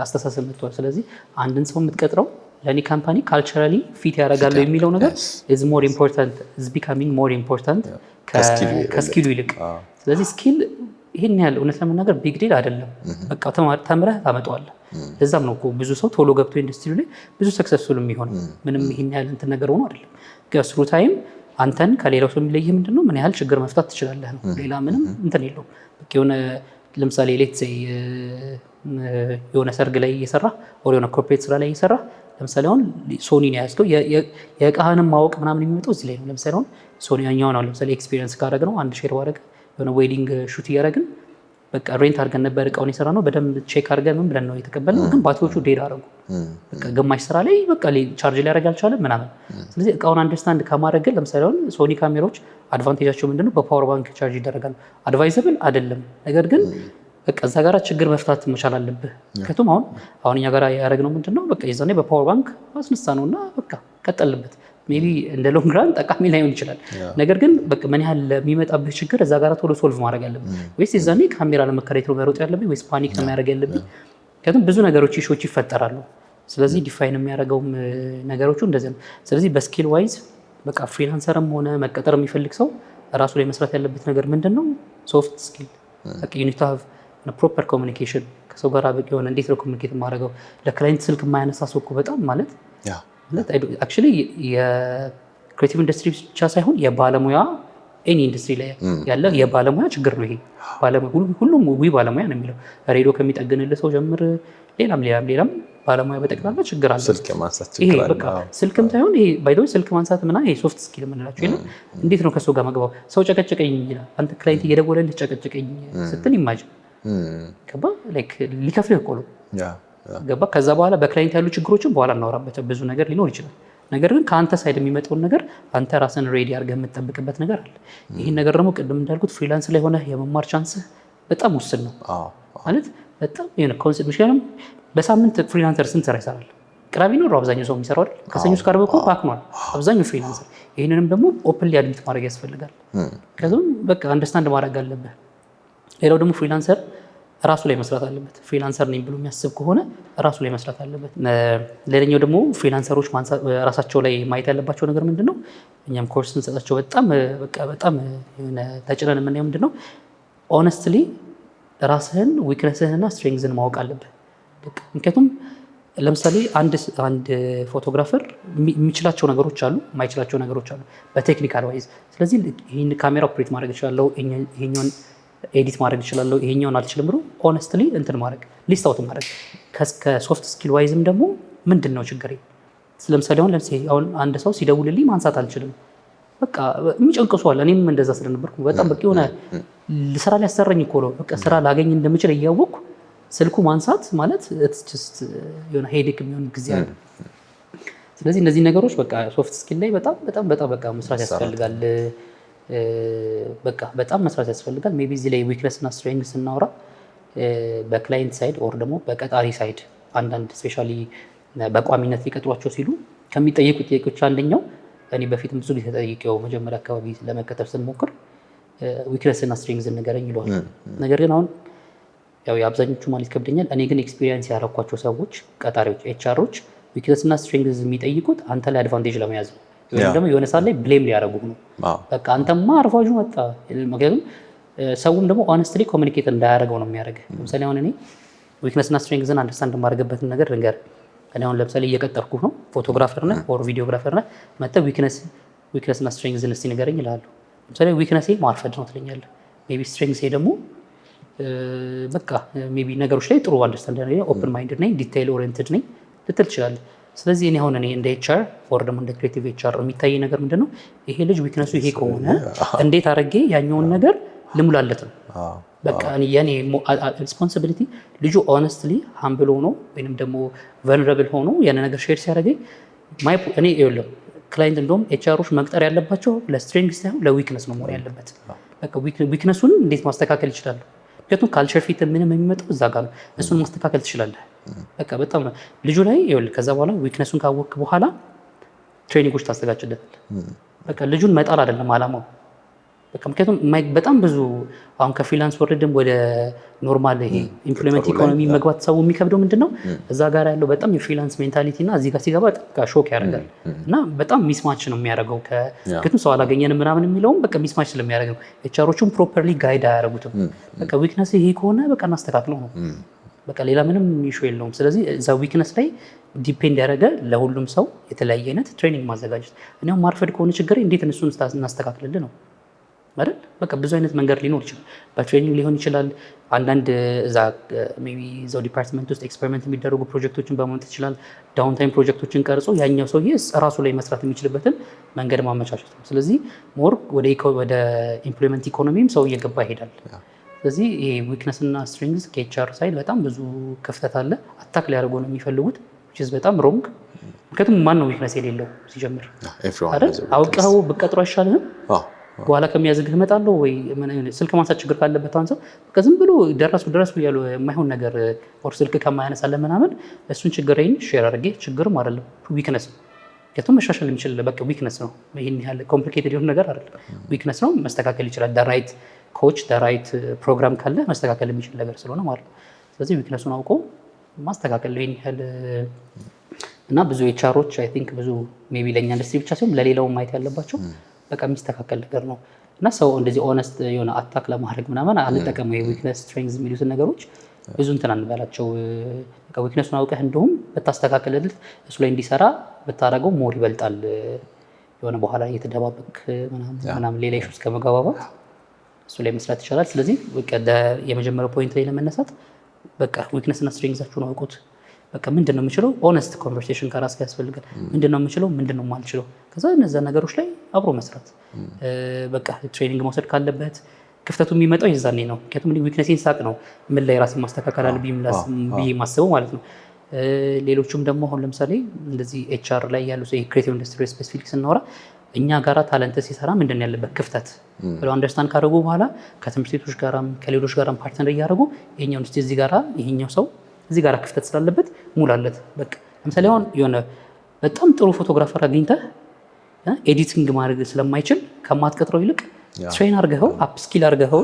አስተሳሰብ መጥቷል። ስለዚህ አንድን ሰው የምትቀጥረው ለእኔ ካምፓኒ ካልቸራሊ ፊት ያደርጋሉ የሚለው ነገር ኢዝ ሞር ኢምፖርታንት ኢዝ ቢካሚንግ ሞር ኢምፖርታንት ከስኪሉ ይልቅ። ስለዚህ ስኪል ይህን ያህል እውነት ለመናገር ቢግ ዲል አይደለም። በቃ ተምረህ ታመጣዋለህ። ለዛም ነው ብዙ ሰው ቶሎ ገብቶ ኢንዱስትሪ ላይ ብዙ ሰክሰስፉል የሚሆነው። ምንም ይህን ያህል እንትን ነገር ሆኖ አይደለም። ስሩ ታይም አንተን ከሌላው ሰው የሚለይህ ምንድነው? ምን ያህል ችግር መፍታት ትችላለህ ነው። ሌላ ምንም እንትን የለውም። የሆነ ለምሳሌ ሌት የሆነ ሰርግ ላይ እየሰራ ወር የሆነ ኮርፖሬት ስራ ላይ እየሰራ ለምሳሌ አሁን ሶኒ ነው ያዝከው። የእቃህንም ማወቅ ምናምን የሚመጣው እዚህ ላይ ነው። ለምሳሌ አሁን ሶኒ ያኛውን አሁን ለምሳሌ ኤክስፒሪየንስ ካደረግ ነው አንድ ሼር ባደረግ የሆነ ዌዲንግ ሹት እያደረግን በቃ ሬንት አድርገን ነበር እቃውን የሰራ ነው። በደንብ ቼክ አድርገን ምን ብለን ነው የተቀበልነው። ግን ባትሪዎቹ ዴድ አደረጉ። በቃ ግማሽ ስራ ላይ በቃ ቻርጅ ሊያደርግ አልቻለም ምናምን። ስለዚህ እቃውን አንደርስታንድ ከማድረግ ለምሳሌ አሁን ሶኒ ካሜራዎች አድቫንቴጃቸው ምንድነው? በፓወር ባንክ ቻርጅ ይደረጋሉ። አድቫይዘብል አይደለም። ነገር ግን በቃ እዛ ጋር ችግር መፍታት መቻል አለብህ። ምክንያቱም አሁን እኛ ጋር ያደረግነው ምንድነው? በቃ የዛኔ በፓወር ባንክ አስነሳ ነውና በቃ ቀጠልበት። ሜቢ እንደ ሎንግ ራን ጠቃሚ ላይሆን ይችላል። ነገር ግን በቃ ምን ያህል የሚመጣብህ ችግር እዛ ጋር ቶሎ ሶልቭ ማድረግ ያለብህ ወይስ የዛኔ ካሜራ ለመከራየት ነው መሮጥ ያለብህ ወይስ ፓኒክ ነው የሚያደርግ ያለብህ? ምክንያቱም ብዙ ነገሮች ኢሹዎች ይፈጠራሉ። ስለዚህ ዲፋይን የሚያደርገውም ነገሮቹ እንደዚህ ነው። ስለዚህ በስኪል ዋይዝ በቃ ፍሪላንሰርም ሆነ መቀጠር የሚፈልግ ሰው ራሱ ላይ መስራት ያለበት ነገር ምንድነው? ሶፍት ስኪል በቃ ዩኒት ቱ ሃቭ ፕሮፐር ኮሚኒኬሽን። ከሰው ጋር በቂ የሆነ እንዴት ነው ኮሚኒኬት የማደርገው? ለክላይንት ስልክ የማያነሳ ሰው እኮ በጣም ማለት አክቹዋሊ የክሬቲቭ ኢንዱስትሪ ብቻ ሳይሆን የባለሙያ ኤኒ ኢንዱስትሪ ላይ ያለ የባለሙያ ችግር ነው ይሄ። ሁሉም ባለሙያ ነው የሚለው ሬዲዮ ከሚጠግንልህ ሰው ጀምር ሌላም ባለሙያ በጠቅላላ ችግር አለ። ይሄ በቃ ስልክም ሳይሆን ይሄ ባይ ዘ ወይ ስልክ ማንሳት ምናምን ይሄ ሶፍት ስኪል የምንላቸው ይሄ እንዴት ነው ከሰው ጋር መግባባት? ሰው ጨቀጨቀኝ ይላል። አንተ ክላይንት እየደወለልህ ጨቀጨቀኝ ስትል ኢማጂን ገባ ላይክ ሊከፍልህ እኮ ነው ገባ። ከዛ በኋላ በክላይንት ያሉ ችግሮችን በኋላ እናወራበት ብዙ ነገር ሊኖር ይችላል። ነገር ግን ከአንተ ሳይድ የሚመጣውን ነገር አንተ ራስን ሬዲ አድርገህ የምትጠብቅበት ነገር አለ። ይህን ነገር ደግሞ ቅድም እንዳልኩት ፍሪላንስ ላይ ሆነ የመማር ቻንስህ በጣም ውስን ነው ማለት በጣም የሆነ ኮንሰፕት ምክንያቱም በሳምንት ፍሪላንሰር ስንት ስራ ይሰራል? ቅዳሜ ነው አብዛኛው ሰው የሚሰራው አይደል? ከሰኞ እስከ ዓርብ እኮ ባክኗል አብዛኛው ፍሪላንሰር። ይህንንም ደግሞ ኦፕንሊ አድሚት ማድረግ ያስፈልጋል። ከዛም በቃ አንደርስታንድ ማድረግ አለብህ። ሌላው ደግሞ ፍሪላንሰር ራሱ ላይ መስራት አለበት። ፍሪላንሰር ነኝ ብሎ የሚያስብ ከሆነ ራሱ ላይ መስራት አለበት። ሌላኛው ደግሞ ፍሪላንሰሮች ራሳቸው ላይ ማየት ያለባቸው ነገር ምንድነው? እኛም ኮርስ እንሰጣቸው በጣም የሆነ ተጭነን የምናየው ምንድነው? ኦነስትሊ ራስህን ዊክነስህንና ስትሬንግዝን ማወቅ አለብህ። ምክንያቱም ለምሳሌ አንድ ፎቶግራፈር የሚችላቸው ነገሮች አሉ፣ የማይችላቸው ነገሮች አሉ በቴክኒካል ዋይዝ። ስለዚህ ይህን ካሜራ ኦፕሬት ማድረግ እችላለሁ፣ ይሄኛውን ኤዲት ማድረግ እችላለሁ፣ ይሄኛውን አልችልም ብሎ ሆነስትሊ እንትን ማድረግ ሊስት አውት ማድረግ። ከሶፍት ስኪል ዋይዝም ደግሞ ምንድን ነው ችግሬ? ለምሳሌ አሁን አንድ ሰው ሲደውልልኝ ማንሳት አልችልም፣ በቃ የሚጨንቅሷል። እኔም እንደዛ ስለነበርኩ በጣም በቃ የሆነ ስራ ሊያሰራኝ እኮ ነው። በቃ ስራ ላገኝ እንደምችል እያወቅኩ ስልኩ ማንሳት ማለት የሆነ ሄዴክ የሚሆን ጊዜ አለ። ስለዚህ እነዚህ ነገሮች በቃ ሶፍት ስኪል ላይ በጣም በቃ መስራት ያስፈልጋል። በቃ በጣም መስራት ያስፈልጋል። ሜይ ቢ እዚህ ላይ ዊክነስ እና ስትሬንግዝ ስናወራ በክላይንት ሳይድ ኦር ደግሞ በቀጣሪ ሳይድ አንዳንድ ስፔሻሊ በቋሚነት ሊቀጥሯቸው ሲሉ ከሚጠየቁ ጥያቄዎች አንደኛው እኔ በፊትም ብዙ ጊዜ ተጠይቄው መጀመሪያ አካባቢ ለመከተብ ስንሞክር ዊክነስ እና ስትሬንግዝ ንገረኝ ይለዋል። ነገር ግን አሁን ያው የአብዛኞቹ ማለት ይከብደኛል። እኔ ግን ኤክስፒሪየንስ ያረኳቸው ሰዎች ቀጣሪዎች፣ ኤችአሮች ዊክነስ እና ስትሬንግዝ የሚጠይቁት አንተ ላይ አድቫንቴጅ ለመያዝ ነው ወይም ደግሞ የሆነ ሰዓት ላይ ብሌም ሊያደርጉ ነው። በቃ አንተማ አርፋጁ መጣ። ምክንያቱም ሰውም ደግሞ ኦነስትሊ ኮሚኒኬት እንዳያደርገው ነው የሚያደርግ። ለምሳሌ አሁን እኔ ዊክነስ እና ስትሬንግዝን አንደርስታንድ የማደርግበትን ነገር ልንገር። እኔ አሁን ለምሳሌ እየቀጠርኩ ነው፣ ፎቶግራፈር ነህ ኦር ቪዲዮግራፈር ነህ፣ መጥተህ ዊክነስ እና ስትሬንግዝን እስቲ ንገረኝ እልሃለሁ። ለምሳሌ ዊክነሴ ማርፈድ ነው ትለኛለህ። ሜይ ቢ ስትሬንግሴ ደግሞ በቃ ሜይ ቢ ነገሮች ላይ ጥሩ አንደርስታንድ ነኝ፣ ኦፕን ማይንድድ ነኝ፣ ዲቴይል ኦሪየንትድ ነኝ ልትል ትችላለህ። ስለዚህ እኔ አሁን እንደ ኤችአር ኦር ደግሞ እንደ ክሬቲቭ ኤችአር የሚታይ ነገር ምንድን ነው? ይሄ ልጅ ዊክነሱ ይሄ ከሆነ እንዴት አድርጌ ያኛውን ነገር ልሙላለት ነው። በቃ የኔ ሪስፖንሲቢሊቲ ልጁ ኦነስትሊ ሃምብል ሆኖ ወይንም ደግሞ ቨልነራብል ሆኖ ያን ነገር ሼር ሲያደርገኝ እኔ ይኸውልህ ክላይንት እንደውም ኤችአሮች መቅጠር ያለባቸው ለስትሬንግዝ ሳይሆን ለዊክነስ ነው መሆን ያለበት። በቃ ዊክነሱን እንዴት ማስተካከል ይችላሉ? ምክንያቱም ካልቸር ፊት ምንም የሚመጣው እዛ ጋር ነው። እሱን ማስተካከል ትችላለህ። በቃ በጣም ልጁ ላይ ይኸውልህ ከዛ በኋላ ዊክነሱን ካወቅክ በኋላ ትሬኒንጎች ታዘጋጅለታል። በቃ ልጁን መጣል አይደለም አላማው። በቃ ምክንያቱም በጣም ብዙ አሁን ከፍሪላንስ ወርድም ወደ ኖርማል ይሄ ኢምፕሎይመንት ኢኮኖሚ መግባት ሰው የሚከብደው ምንድነው እዛ ጋር ያለው በጣም የፍሪላንስ ሜንታሊቲ እና እዚህ ጋር ሲገባ በቃ ሾክ ያደርጋል እና በጣም ሚስማች ነው የሚያደርገው። ከግጥም ሰው አላገኘንም ምናምን የሚለውም በቃ ሚስማች ስለሚያደርግ ነው። ኤችአሮቹም ፕሮፐርሊ ጋይድ አያደርጉትም። በቃ ዊክነስ ይሄ ከሆነ በቃ እናስተካክለው ነው በቃ ሌላ ምንም ኢሹ የለውም። ስለዚህ እዛ ዊክነስ ላይ ዲፔንድ ያደረገ ለሁሉም ሰው የተለያየ አይነት ትሬኒንግ ማዘጋጀት። እኔም ማርፈድ ከሆነ ችግር እንዴት እነሱን እናስተካክልልህ ነው አይደል? በቃ ብዙ አይነት መንገድ ሊኖር ይችላል። በትሬኒንግ ሊሆን ይችላል። አንዳንድ እዛው ዲፓርትመንት ውስጥ ኤክስፐሪመንት የሚደረጉ ፕሮጀክቶችን በማምጣት ይችላል። ዳውን ታይም ፕሮጀክቶችን ቀርጾ ያኛው ሰውዬ ራሱ ላይ መስራት የሚችልበትን መንገድ ማመቻቸት ነው። ስለዚህ ሞር ወደ ኢምፕሎይመንት ኢኮኖሚም ሰው እየገባ ይሄዳል። ስለዚህ ይሄ ዊክነስ እና ስትሬንግዝ ከኤችአር ሳይድ በጣም ብዙ ክፍተት አለ። አታክ ሊያደርጉ ነው የሚፈልጉት በጣም ሮንግ። ምክንያቱም ማን ነው ዊክነስ የሌለው ሲጀምር አይደል? አውቀኸው ብትቀጥሮ አይሻልህም? በኋላ ከሚያዝግህ እመጣለሁ ወይ ስልክ ማንሳት ችግር ካለበት አንሰው በቃ ዝም ብሎ ደረሱ ያሉ የማይሆን ነገር ኦር ስልክ ከማያነሳለ ምናምን እሱን ችግሬን ሼር አድርጌ ችግርም አይደለም ዊክነስ ነው። ምክንያቱም መሻሻል የሚችል በቃ ዊክነስ ነው። ይህን ያህል ኮምፕሊኬትድ የሆነ ነገር አይደለም። ዊክነስ ነው፣ መስተካከል ይችላል። ዳራይት ኮች ዳራይት ፕሮግራም ካለ መስተካከል የሚችል ነገር ስለሆነ ማለት ነው። ስለዚህ ዊክነሱን አውቆ ማስተካከል ይህን ያህል እና ብዙ ኤችአሮች አይ ቲንክ ብዙ ሜይ ቢ ለእኛ ኢንዱስትሪ ብቻ ሲሆን ለሌላው ማየት ያለባቸው በቃ የሚስተካከል ነገር ነው እና ሰው እንደዚህ ኦነስት የሆነ አታክ ለማድረግ ምናምን አንጠቀመው። የዊክነስ ስትሬንግዝ የሚሉትን ነገሮች ብዙ እንትን አንበላቸው። በቃ ዊክነሱን አውቀህ እንደውም ብታስተካከልለት እሱ ላይ እንዲሰራ ብታደርገው ሞር ይበልጣል። የሆነ በኋላ እየተደባበቅ ምናምን ሌላ ኢሹ እስከ መግባባት እሱ ላይ መስራት ይቻላል። ስለዚህ የመጀመሪያው ፖይንት ላይ ለመነሳት በቃ ዊክነስ እና ስትሬንግዛችሁን አውቁት። በቃ ምንድን ነው የምችለው? ኦነስት ኮንቨርሴሽን ከራስ ጋር ያስፈልጋል። ምንድን ነው የምችለው? ምንድን ነው የማልችለው? ከዛ እነዛ ነገሮች ላይ አብሮ መስራት። በቃ ትሬኒንግ መውሰድ ካለበት ክፍተቱ የሚመጣው የዛኔ ነው። ምክንያቱም ዊክነሴን ሳቅ ነው ምን ላይ ራሴን ማስተካከል አለብኝ ብዬ ማስበው ማለት ነው። ሌሎቹም ደግሞ አሁን ለምሳሌ እንደዚህ ኤችአር ላይ ያሉ ክሬቲቭ ኢንዱስትሪ ስፔሲፊክ ስናወራ እኛ ጋራ ታለንት ሲሰራ ምንድን ነው ያለበት ክፍተት ብለው አንደርስታንድ ካደረጉ በኋላ ከትምህርት ቤቶች ጋራም ከሌሎች ጋራም ፓርትነር እያደረጉ ይሄኛውን እስቲ እዚህ ጋራ ይሄኛው ሰው እዚህ ጋራ ክፍተት ስላለበት ሙላለት። በቃ ለምሳሌ አሁን የሆነ በጣም ጥሩ ፎቶግራፈር አግኝተህ ኤዲቲንግ ማድረግ ስለማይችል ከማትቀጥረው ይልቅ ትሬን አድርገኸው አፕስኪል አድርገኸው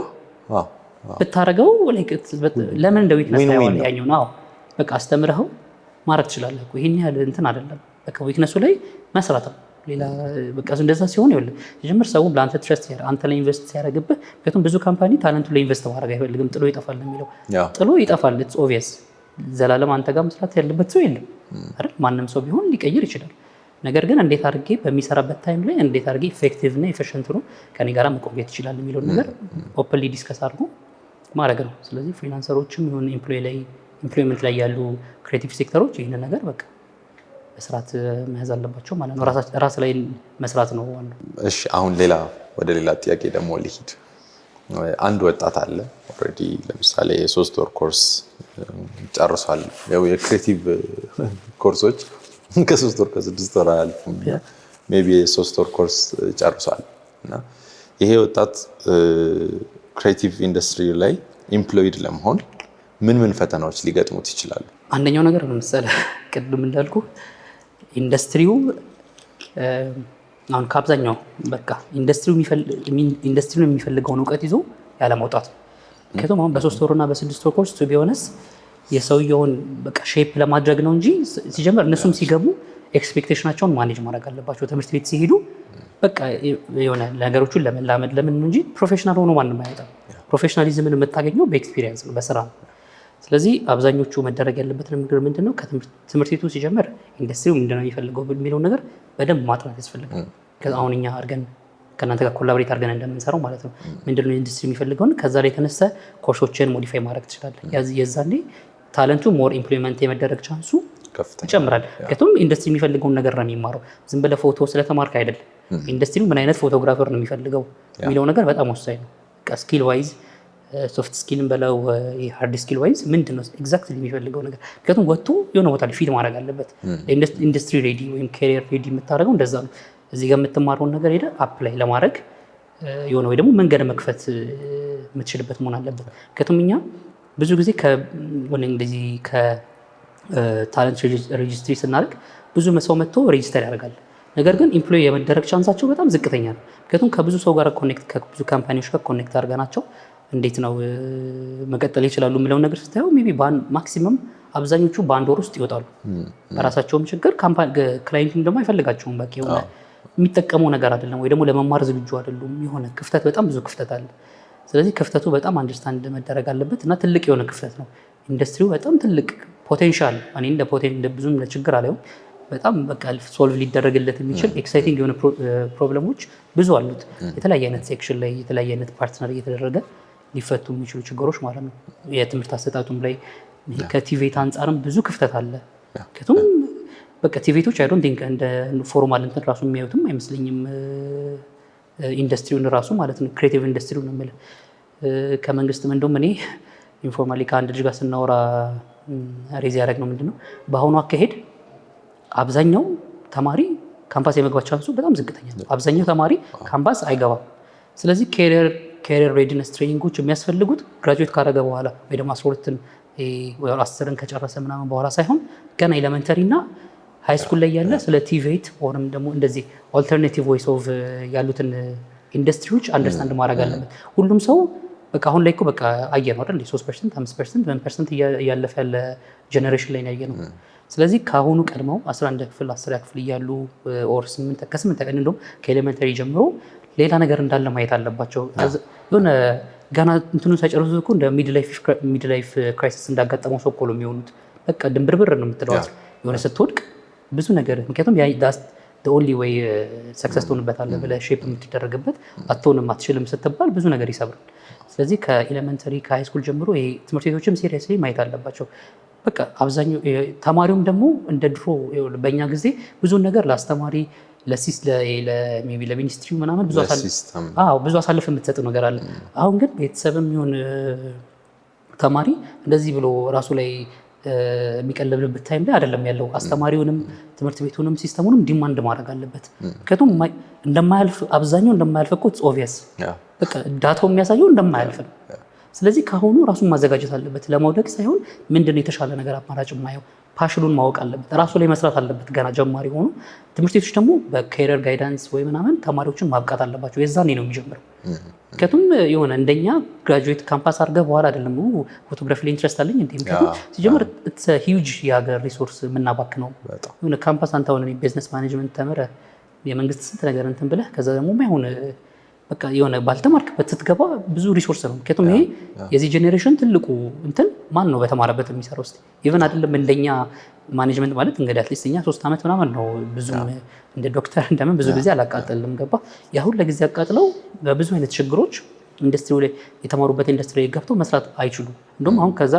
ብታደርገው ለምን እንደ ዊክነስ ታየዋለህ? ያኛው ነው በቃ አስተምረኸው ማድረግ ትችላለህ። ይሄን ያህል እንትን አይደለም። በቃ ዊክነሱ ላይ መስራት ነው። ሌላ በቃ እንደዛ ሲሆን ይኸውልህ ጀምር ሰውም ለአንተ ትረስት ያደርጋል። አንተ ላይ ኢንቨስት ሲያደርግብህ ምክንያቱም ብዙ ካምፓኒ ታለንቱ ላይ ኢንቨስት ማድረግ አይፈልግም። ጥሎ ይጠፋል ነው የሚለው። ጥሎ ይጠፋል። ኢትስ ኦብቪየስ። ዘላለም አንተ ጋር መስራት ያለበት ሰው የለም አይደል? ማንም ሰው ቢሆን ሊቀይር ይችላል። ነገር ግን እንዴት አድርጌ በሚሰራበት ታይም ላይ እንዴት አድርጌ ኢፌክቲቭ እና ኤፊሽንት ነው ከኔ ጋር መቆየት ይችላል የሚለውን ነገር ኦፕንሊ ዲስከስ አድርጎ ማድረግ ነው። ስለዚህ ፍሪላንሰሮችም ይሁን ኢምፕሎይመንት ላይ ያሉ ክሬቲቭ ሴክተሮች ይህንን ነገር በቃ መስራት መያዝ አለባቸው ማለት ነው። ራስ ላይ መስራት ነው ዋናው። እሺ አሁን ወደ ሌላ ጥያቄ ደግሞ ልሂድ። አንድ ወጣት አለ ኦልሬዲ ለምሳሌ የ3 ወር ኮርስ ጨርሷል። ያው የክሬቲቭ ኮርሶች ከ3 ወር ከ6 ወር አያልፉም። ሜይ ቢ የ3 ወር ኮርስ ጨርሷል እና ይሄ ወጣት ክሬቲቭ ኢንዱስትሪ ላይ ኢምፕሎይድ ለመሆን ምን ፈተናዎች ሊገጥሙት ይችላሉ? አንደኛው ነገር ነው መሰለህ ቅድም እንዳልኩ ኢንዱስትሪው አሁን ከአብዛኛው በቃ ኢንዱስትሪው የሚፈልገውን እውቀት ይዞ ያለ መውጣት። ምክንያቱም አሁን በ3 ወርና በ6 ወር ኮርስ ቢሆንስ የሰውየውን በቃ ሼፕ ለማድረግ ነው እንጂ ሲጀምር እነሱም ሲገቡ ኤክስፔክቴሽናቸውን ማኔጅ ማድረግ አለባቸው። ትምህርት ቤት ሲሄዱ በቃ የሆነ ነገሮችን ለመላመድ ለምን እንጂ ፕሮፌሽናል ሆኖ ማንም አይወጣም። ፕሮፌሽናሊዝምን የምታገኘው በኤክስፒሪየንስ ነው፣ በስራ ነው። ስለዚህ አብዛኞቹ መደረግ ያለበት ነገር ምንድነው ከትምህርት ቤቱ ሲጀምር ኢንዱስትሪው ምንድነው የሚፈልገው የሚለው ነገር በደንብ ማጥናት ያስፈልጋል። አሁን እኛ አድርገን ከእናንተ ጋር ኮላቦሬት አድርገን እንደምንሰራው ማለት ነው ምንድነው ኢንዱስትሪ የሚፈልገውን ከዛ ላይ የተነሳ ኮርሶችን ሞዲፋይ ማድረግ ትችላለህ። የዛኔ ታለንቱ ሞር ኢምፕሊመንት የመደረግ ቻንሱ ይጨምራል። ምክንያቱም ኢንዱስትሪ የሚፈልገውን ነገር ነው የሚማረው። ዝም ብለህ ፎቶ ስለተማርክ አይደለም። ኢንዱስትሪው ምን አይነት ፎቶግራፈር ነው የሚፈልገው የሚለው ነገር በጣም ወሳኝ ነው። ስኪል ዋይዝ ሶፍት ስኪልን በለው ሃርድ ስኪል ዋይዝ ምንድን ነው ኤግዛክትሊ የሚፈልገው ነገር። ምክንያቱም ወጥቶ የሆነ ቦታ ላይ ፊት ማድረግ አለበት። ኢንዱስትሪ ሬዲ ወይም ካሪየር ሬዲ የምታደርገው እንደዛ ነው። እዚህ ጋር የምትማረውን ነገር ሄደህ አፕላይ ለማድረግ የሆነ ወይ ደግሞ መንገድ መክፈት የምትችልበት መሆን አለበት። ምክንያቱም እኛ ብዙ ጊዜ እንደዚህ ከታለንት ሬጅስትሪ ስናደርግ ብዙ ሰው መጥቶ ሬጅስተር ያደርጋል። ነገር ግን ኢምፕሎይ የመደረግ ቻንሳቸው በጣም ዝቅተኛ ነው። ምክንያቱም ከብዙ ሰው ጋር ከብዙ ካምፓኒዎች ጋር ኮኔክት አድርገናቸው እንዴት ነው መቀጠል ይችላሉ የሚለውን ነገር ስታየው ሜቢ ማክሲመም አብዛኞቹ በአንድ ወር ውስጥ ይወጣሉ። በራሳቸውም ችግር ክላይንቱም ደግሞ አይፈልጋቸውም። በቂ የሆነ የሚጠቀመው ነገር አይደለም ወይ ደግሞ ለመማር ዝግጁ አይደሉም። የሆነ ክፍተት፣ በጣም ብዙ ክፍተት አለ። ስለዚህ ክፍተቱ በጣም አንደርስታንድ መደረግ አለበት እና ትልቅ የሆነ ክፍተት ነው። ኢንዱስትሪው በጣም ትልቅ ፖቴንሻል እኔ እንደ ብዙም ለችግር አላየውም። በጣም በቃ ሶልቭ ሊደረግለት የሚችል ኤክሳይቲንግ የሆነ ፕሮብለሞች ብዙ አሉት። የተለያየ አይነት ሴክሽን ላይ የተለያየ አይነት ፓርትነር እየተደረገ ሊፈቱ የሚችሉ ችግሮች ማለት ነው። የትምህርት አሰጣጡም ላይ ከቲቬት አንጻርም ብዙ ክፍተት አለ። ምክንያቱም በቃ ቲቬቶች አይ ዶንት ቲንክ እንደ ፎርማል እንትን ራሱ የሚያዩትም አይመስለኝም ኢንዱስትሪውን ራሱ ማለት ነው። ክሬቲቭ ኢንዱስትሪውን ነው የምልህ። ከመንግስትም እንደውም እኔ ኢንፎርማሊ ከአንድ ልጅ ጋር ስናወራ ሬዝ ያደረግነው ምንድነው በአሁኑ አካሄድ አብዛኛው ተማሪ ካምፓስ የመግባት ቻንሱ በጣም ዝቅተኛ ነው። አብዛኛው ተማሪ ካምፓስ አይገባም። ስለዚህ ካሪየር ሬዲነስ ትሬኒንጎች የሚያስፈልጉት ግራጁዌት ካደረገ በኋላ ወይ ደግሞ 12ን ወይ 10ን ከጨረሰ ምናምን በኋላ ሳይሆን ገና ኤሌመንተሪ እና ሃይ ስኩል ላይ ያለ ስለ ቲቬት ወይም ደግሞ እንደዚህ ኦልተርኔቲቭ ዌይስ ኦፍ ያሉትን ኢንዱስትሪዎች አንደርስታንድ ማድረግ አለበት ሁሉም ሰው። በቃ አሁን ላይ እኮ በቃ አየነው አይደል 3%፣ 5%፣ 1% እያለፈ ያለ ጀነሬሽን ላይ ነው ያየነው። ስለዚህ ከአሁኑ ቀድመው 11 ክፍል 10 ክፍል እያሉ ኦር 8 ከ8 ቀን እንደውም ከኤሌመንተሪ ጀምሮ ሌላ ነገር እንዳለ ማየት አለባቸው። የሆነ ገና እንትኑ ሳይጨርሱ እኮ እንደ ሚድ ላይፍ ክራይሲስ እንዳጋጠመው ሰው እኮ ነው የሚሆኑት። በቃ ድንብርብር ነው የምትለዋት የሆነ ስትወድቅ ብዙ ነገር። ምክንያቱም ኦንሊ ወይ ሰክሰስ ትሆንበታለህ ብለህ ሼፕ የምትደረግበት አትሆንም አትችልም ስትባል ብዙ ነገር ይሰብራል። ስለዚህ ከኤሌመንተሪ ከሃይስኩል ጀምሮ ትምህርት ቤቶችም ሲሪየስሊ ማየት አለባቸው። በቃ አብዛኛው ተማሪውም ደግሞ እንደ ድሮ በእኛ ጊዜ ብዙ ነገር ለአስተማሪ ለሚኒስትሪው ምናምን ብዙ አሳልፍ የምትሰጥ ነገር አለ። አሁን ግን ቤተሰብም ይሁን ተማሪ እንደዚህ ብሎ ራሱ ላይ የሚቀለብልበት ታይም ላይ አይደለም ያለው። አስተማሪውንም ትምህርት ቤቱንም ሲስተሙንም ዲማንድ ማድረግ አለበት። ምክንያቱም አብዛኛው እንደማያልፍ እኮ ኦቪየስ በቃ ዳታው የሚያሳየው እንደማያልፍ ነው። ስለዚህ ከአሁኑ ራሱን ማዘጋጀት አለበት ለመውደቅ ሳይሆን ምንድነው የተሻለ ነገር አማራጭ ማየው ፓሽኑን ማወቅ አለበት። ራሱ ላይ መስራት አለበት ገና ጀማሪ ሆኖ። ትምህርት ቤቶች ደግሞ በካሪየር ጋይዳንስ ወይ ምናምን ተማሪዎችን ማብቃት አለባቸው። የዛኔ ነው የሚጀምረው። ምክንያቱም የሆነ እንደኛ ግራጁዌት ካምፓስ አድርገህ በኋላ አይደለም ፎቶግራፊ ላይ ኢንትረስት አለኝ እንዴ። ምክንያቱም ሲጀምር ሂውጅ የሀገር ሪሶርስ የምናባክ ነው። የሆነ ካምፓስ አንተ አሁን ቢዝነስ ማኔጅመንት ተምረህ የመንግስት ስንት ነገር እንትን ብለህ ከዛ ደግሞ ማይሆን በቃ የሆነ ባልተማርክበት ስትገባ ብዙ ሪሶርስ ነው። ምክንያቱም ይሄ የዚህ ጄኔሬሽን ትልቁ እንትን ማን ነው በተማረበት የሚሰራው? እስኪ ኢቨን አይደለም እንደኛ ማኔጅመንት ማለት እንግዲህ አትሊስት እኛ 3 ዓመት ምናምን ነው። ብዙ እንደ ዶክተር እንደምን ብዙ ጊዜ አላቃጠልም። ገባ ያሁን ለጊዜ አቃጥለው በብዙ አይነት ችግሮች ኢንዱስትሪው ላይ የተማሩበት ኢንዱስትሪ ላይ ገብተው መስራት አይችሉም። እንደውም አሁን ከዛ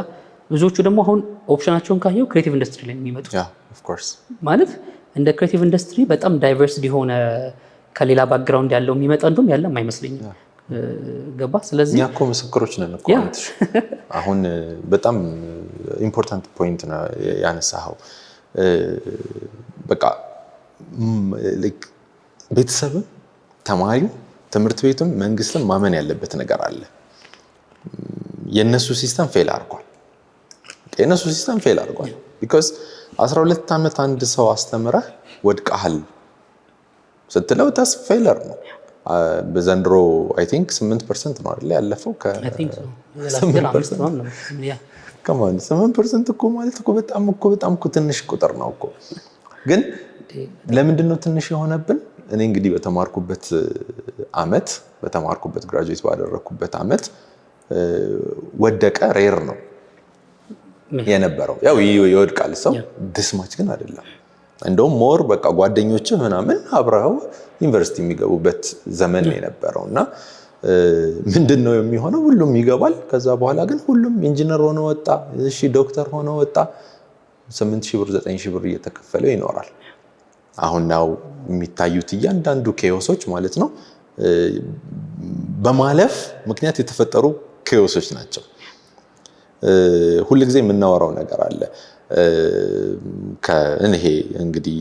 ብዙዎቹ ደግሞ አሁን ኦፕሽናቸውን ካየው ክሬቲቭ ኢንዱስትሪ ላይ የሚመጡት ማለት እንደ ክሬቲቭ ኢንዱስትሪ በጣም ዳይቨርሲቲ የሆነ ከሌላ ባክግራውንድ ያለው የሚመጣ እንደውም ያለም አይመስለኝም። ገባ ስለዚህ እኛ እኮ ምስክሮች ነን እኮ። አሁን በጣም ኢምፖርታንት ፖይንት ነው ያነሳኸው። በቃ ቤተሰብም ተማሪው ትምህርት ቤቱም መንግስትም ማመን ያለበት ነገር አለ። የነሱ ሲስተም ፌል አድርጓል። የነሱ ሲስተም ፌል አድርጓል። ቢኮዝ 12 ዓመት አንድ ሰው አስተምረህ ወድቀሃል ስትለው ታስ ፌለር ነው። በዘንድሮ አይ ቲንክ 8% ነው አይደል ያለፈው ከ8% እኮ ማለት እኮ በጣም እኮ ትንሽ ቁጥር ነው እኮ። ግን ለምንድን ነው ትንሽ የሆነብን? እኔ እንግዲህ በተማርኩበት ግራጁዌት ባደረኩበት አመት ወደቀ ሬር ነው የነበረው። ያው ይወድቃል ሰው ድስማች ግን አይደለም። እንደውም ሞር በቃ ጓደኞች ምናምን አብረው ዩኒቨርሲቲ የሚገቡበት ዘመን ነው የነበረው እና ምንድነው የሚሆነው? ሁሉም ይገባል። ከዛ በኋላ ግን ሁሉም ኢንጂነር ሆኖ ወጣ፣ እሺ ዶክተር ሆኖ ወጣ። 8,000 ብር 9,000 ብር እየተከፈለው ይኖራል። አሁን ነው የሚታዩት እያንዳንዱ ኬዮሶች ማለት ነው በማለፍ ምክንያት የተፈጠሩ ኬዮሶች ናቸው። ሁልጊዜ የምናወራው ነገር አለ። ይሄ እንግዲህ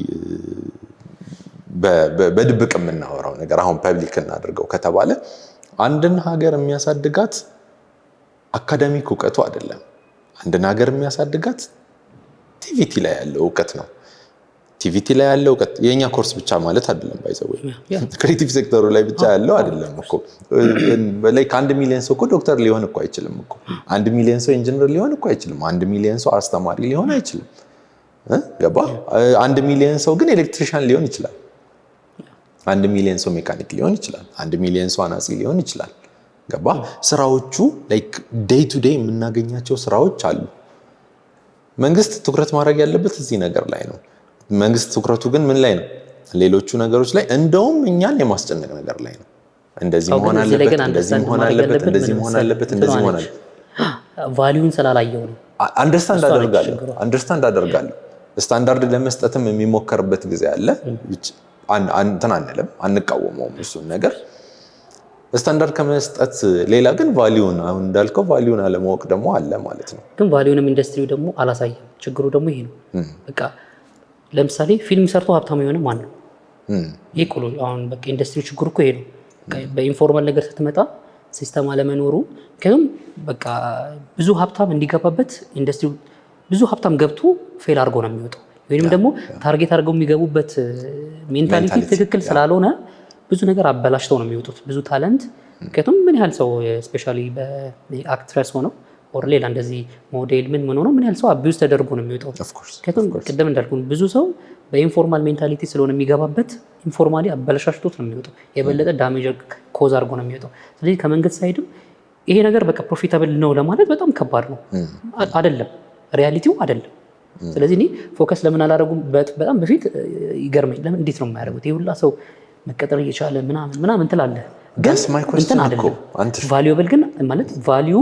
በድብቅ የምናወራው ነገር አሁን ፐብሊክ እናድርገው ከተባለ አንድን ሀገር የሚያሳድጋት አካዳሚክ እውቀቱ አይደለም። አንድን ሀገር የሚያሳድጋት ቲቪቲ ላይ ያለው እውቀት ነው። ቲቪቲ ላይ ያለው እውቀት የኛ ኮርስ ብቻ ማለት አይደለም። ባይዘው ክሬቲቭ ሴክተሩ ላይ ብቻ ያለው አይደለም እኮ በላይ ከ1 ሚሊዮን ሰው እኮ ዶክተር ሊሆን እኮ አይችልም እኮ። 1 ሚሊዮን ሰው ኢንጂነር ሊሆን እኮ አይችልም። 1 ሚሊዮን ሰው አስተማሪ ሊሆን አይችልም። ገባ? 1 ሚሊዮን ሰው ግን ኤሌክትሪሻን ሊሆን ይችላል። 1 ሚሊዮን ሰው ሜካኒክ ሊሆን ይችላል። 1 ሚሊዮን ሰው አናጺ ሊሆን ይችላል። ገባ? ስራዎቹ ላይክ ዴይ ቱ ዴይ የምናገኛቸው ስራዎች አሉ። መንግስት ትኩረት ማድረግ ያለበት እዚህ ነገር ላይ ነው። መንግስት ትኩረቱ ግን ምን ላይ ነው? ሌሎቹ ነገሮች ላይ እንደውም እኛን የማስጨነቅ ነገር ላይ ነው። እንደዚህ መሆን አለበት፣ እንደዚህ መሆን አለበት፣ እንደዚህ መሆን አለበት፣ እንደዚህ መሆን አለበት። ቫልዩን ስላላየው ነው። አንደርስታንድ አደርጋለሁ። ስታንዳርድ ለመስጠትም የሚሞከርበት ጊዜ አለ። እንትን አንልም፣ አንቃወመውም እሱን ነገር። ስታንዳርድ ከመስጠት ሌላ ግን ቫልዩን አሁን እንዳልከው ቫልዩን አለማወቅ ደግሞ አለ ማለት ነው። ግን ቫልዩንም ኢንዱስትሪው ደግሞ አላሳየም። ችግሩ ደግሞ ይሄ ነው። በቃ ለምሳሌ ፊልም ሰርቶ ሀብታም የሆነ ማን ነው? ይሄ እኮ አሁን በቃ ኢንዱስትሪው ችግሩ እኮ ይሄ ነው። በኢንፎርማል ነገር ስትመጣ ሲስተም አለመኖሩ፣ ምክንያቱም በቃ ብዙ ሀብታም እንዲገባበት ኢንዱስትሪው ብዙ ሀብታም ገብቶ ፌል አድርጎ ነው የሚወጣው። ወይንም ደግሞ ታርጌት አድርገው የሚገቡበት ሜንታሊቲ ትክክል ስላልሆነ ብዙ ነገር አበላሽተው ነው የሚወጡት። ብዙ ታለንት ምክንያቱም ምን ያህል ሰው ስፔሻሊ በአክትረስ ሆነው ኦር ሌላ እንደዚህ ሞዴል ምን ሆነው ምን ያህል ሰው አቢዩዝ ተደርጎ ነው የሚወጣው። ምክንያቱም ቅድም እንዳልኩ ብዙ ሰው በኢንፎርማል ሜንታሊቲ ስለሆነ የሚገባበት ኢንፎርማሊ አበላሽቶት ነው የሚወጣው። የበለጠ ዳሜጅ ኮዝ አድርጎ ነው የሚወጣው። ስለዚህ ከመንግስት ሳይድም ይሄ ነገር በቃ ፕሮፊታብል ነው ለማለት በጣም ከባድ ነው። አይደለም፣ ሪያሊቲው አይደለም። ስለዚህ እኔ ፎከስ ለምን አላደረጉም? በጣም በፊት ይገርመኝ። ለምን እንዴት ነው የማያደርጉት? ይሄ ሁላ ሰው መቀጠር እየቻለ ምናምን ትላለህ፣ ግን እንትን አይደለም። ቫልዩብል ግን ማለት ቫልዩ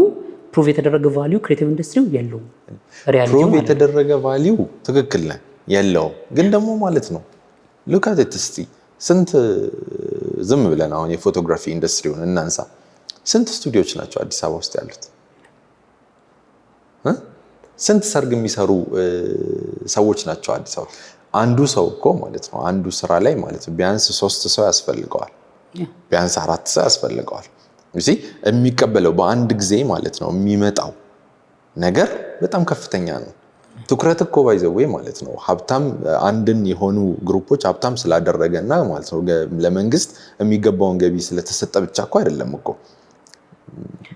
ፕሩቭ የተደረገ ቫልዩ ክሬቲቭ ኢንዱስትሪው የለውም። ሪያሊቲው ፕሩቭ የተደረገ ቫልዩ ትክክል ነው የለውም። ግን ደግሞ ማለት ነው ሉክ አት ኢት እስቲ ስንት ዝም ብለን አሁን የፎቶግራፊ ኢንዱስትሪውን እናንሳ። ስንት ስቱዲዮዎች ናቸው አዲስ አበባ ውስጥ ያሉት? ስንት ሰርግ የሚሰሩ ሰዎች ናቸው አዲስ አበባ? አንዱ ሰው እኮ ማለት ነው አንዱ ስራ ላይ ማለት ነው ቢያንስ 3 ሰው ያስፈልገዋል፣ ቢያንስ 4 ሰው ያስፈልገዋል። እሺ የሚቀበለው በአንድ ጊዜ ማለት ነው የሚመጣው ነገር በጣም ከፍተኛ ነው። ትኩረት እኮ ባይዘው ማለት ነው ሀብታም አንድን የሆኑ ግሩፖች ሀብታም ስላደረገና ማለት ነው ለመንግስት የሚገባውን ገቢ ስለተሰጠ ብቻ እኮ አይደለም እኮ።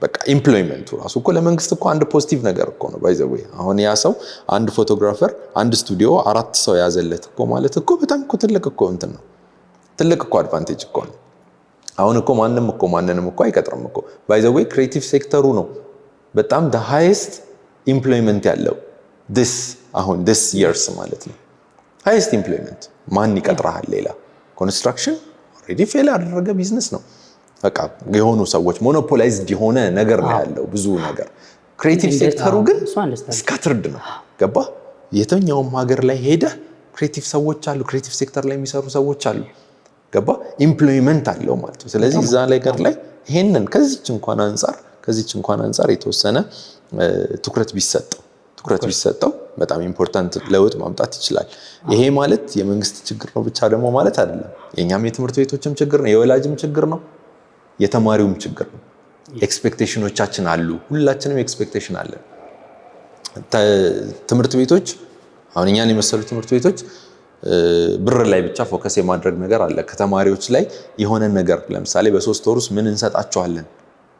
በቃ ኢምፕሎይመንቱ ራሱ እኮ ለመንግስት እኮ አንድ ፖዚቲቭ ነገር እኮ ነው ባይዘው። አሁን ያ ሰው አንድ ፎቶግራፈር አንድ ስቱዲዮ 4 ሰው ያዘለት እኮ ማለት እኮ በጣም እኮ ትልቅ እኮ እንትን ነው፣ ትልቅ እኮ አድቫንቴጅ እኮ ነው። አሁን እኮ ማንንም እኮ አይቀጥርም እኮ ባይዘው። ክሬቲቭ ሴክተሩ ነው በጣም the highest ኢምፕሎይመንት ያለው this years ማለት ነው። highest ኢምፕሎይመንት ማን ይቀጥራል? ሌላ ኮንስትራክሽን ኦልሬዲ ፌል ያደረገ ቢዝነስ ነው። በቃ የሆኑ ሰዎች ሞኖፖላይዝድ የሆነ ነገር ነው ያለው ብዙ ነገር። ክሬቲቭ ሴክተሩ ግን ስካትርድ ነው። ገባ? የትኛውም ሀገር ላይ ሄደ ክሬቲቭ ሰዎች አሉ፣ ክሬቲቭ ሴክተር ላይ የሚሰሩ ሰዎች አሉ። ገባ? ኢምፕሎይመንት አለው ማለት ነው። ስለዚህ እዛ ነገር ላይ ይሄንን ከዚች እንኳን አንፃር የተወሰነ ትኩረት ቢሰጠው በጣም ኢምፖርታንት ለውጥ ማምጣት ይችላል። ይሄ ማለት የመንግስት ችግር ነው ብቻ ደግሞ ማለት አይደለም። የኛም የትምህርት ቤቶችም ችግር ነው፣ የወላጅም ችግር ነው፣ የተማሪውም ችግር ነው። ኤክስፔክቴሽኖቻችን አሉ፣ ሁላችንም ኤክስፔክቴሽን አለን። ትምህርት ቤቶች አሁን እኛን የመሰሉ ትምህርት ቤቶች ብር ላይ ብቻ ፎከስ የማድረግ ነገር አለ። ከተማሪዎች ላይ የሆነ ነገር ለምሳሌ በ3 ወር ውስጥ ምን እንሰጣቸዋለን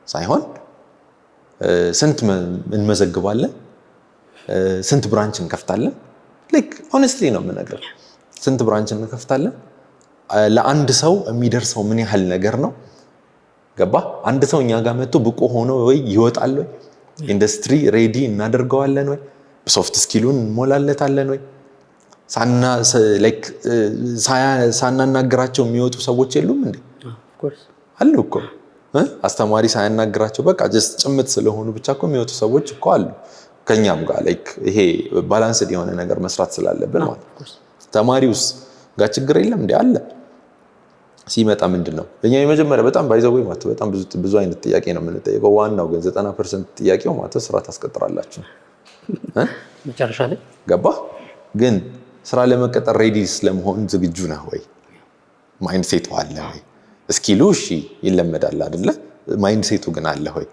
ሳይሆን ስንት እንመዘግባለን፣ ስንት ብራንች እንከፍታለን። ላይክ ሆነስትሊ ነው የምነግርህ። ስንት ብራንች እንከፍታለን፣ ለአንድ ሰው የሚደርሰው ምን ያህል ነገር ነው። ገባ? አንድ ሰው እኛ ጋር መጥቶ ብቁ ሆኖ ወይ ይወጣል ወይ? ኢንዱስትሪ ሬዲ እናደርገዋለን ወይ? ሶፍት ስኪሉን እንሞላለታለን ወይ? ሳናናግራቸው የሚወጡ ሰዎች የሉም እንዴ? አሉ እኮ አስተማሪ ሳያናግራቸው በቃ ጀስት ጭምት ስለሆኑ ብቻ እኮ የሚወጡ ሰዎች እኮ አሉ። ከኛም ጋር ላይክ ይሄ ባላንስድ የሆነ ነገር መስራት ስላለብን ማለት ነው። ተማሪውስ ጋር ችግር የለም እንዴ? አለ። ሲመጣ ምንድነው እኛ የመጀመሪያ በጣም ባይዘው ማለት በጣም ብዙ አይነት ጥያቄ ነው የምንጠይቀው። ዋናው ግን 90% ጥያቄው ማለት ስራ ታስቀጥራላችሁ መጨረሻ ላይ ገባ። ግን ስራ ለመቀጠር ሬዲ ስለመሆን ዝግጁ ነህ ወይ? ማይንድ ሴቱ አለ ወይ? ስኪሉ እሺ ይለመዳል አይደለ? ማይንድ ሴቱ ግን አለ ወይ?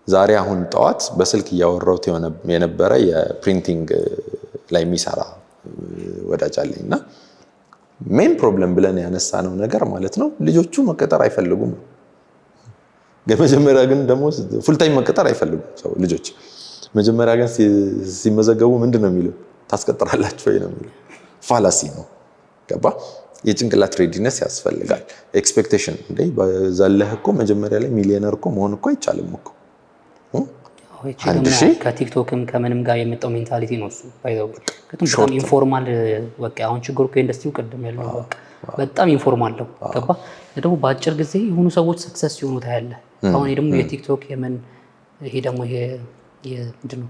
ዛሬ አሁን ጠዋት በስልክ እያወራሁት የነበረ የፕሪንቲንግ ላይ የሚሰራ ወዳጅ አለኝና ሜን ፕሮብለም ብለን ያነሳነው ነገር ማለት ነው ልጆቹ መቀጠር አይፈልጉም። መጀመሪያ ግን ደግሞ ፉል ታይም መቀጠር አይፈልጉም ሰው ልጆች። መጀመሪያ ግን ሲመዘገቡ ምንድነው የሚለው? ታስቀጥራላችሁ ወይ ነው የሚለው። ፋላሲ ነው። ገባ? የጭንቅላት ሬዲነስ ያስፈልጋል። ኤክስፔክቴሽን እንዴ በዛለህ እኮ መጀመሪያ ላይ ሚሊዮነር እኮ መሆን እኮ አይቻልም እኮ። ከቲክቶክም ከምንም ጋር የመጣው ሜንታሊቲ ነው እሱ። በጣም ኢንፎርማል በቃ አሁን ችግሩ ከኢንዱስትሪው ቀደም ያለው በቃ በጣም ኢንፎርማል ነው። ገባ? ደግሞ በአጭር ጊዜ የሆኑ ሰዎች ሰክሰስ ሲሆኑ ታያለህ። አሁን ደግሞ የቲክቶክ ይሄ ደግሞ ምንድነው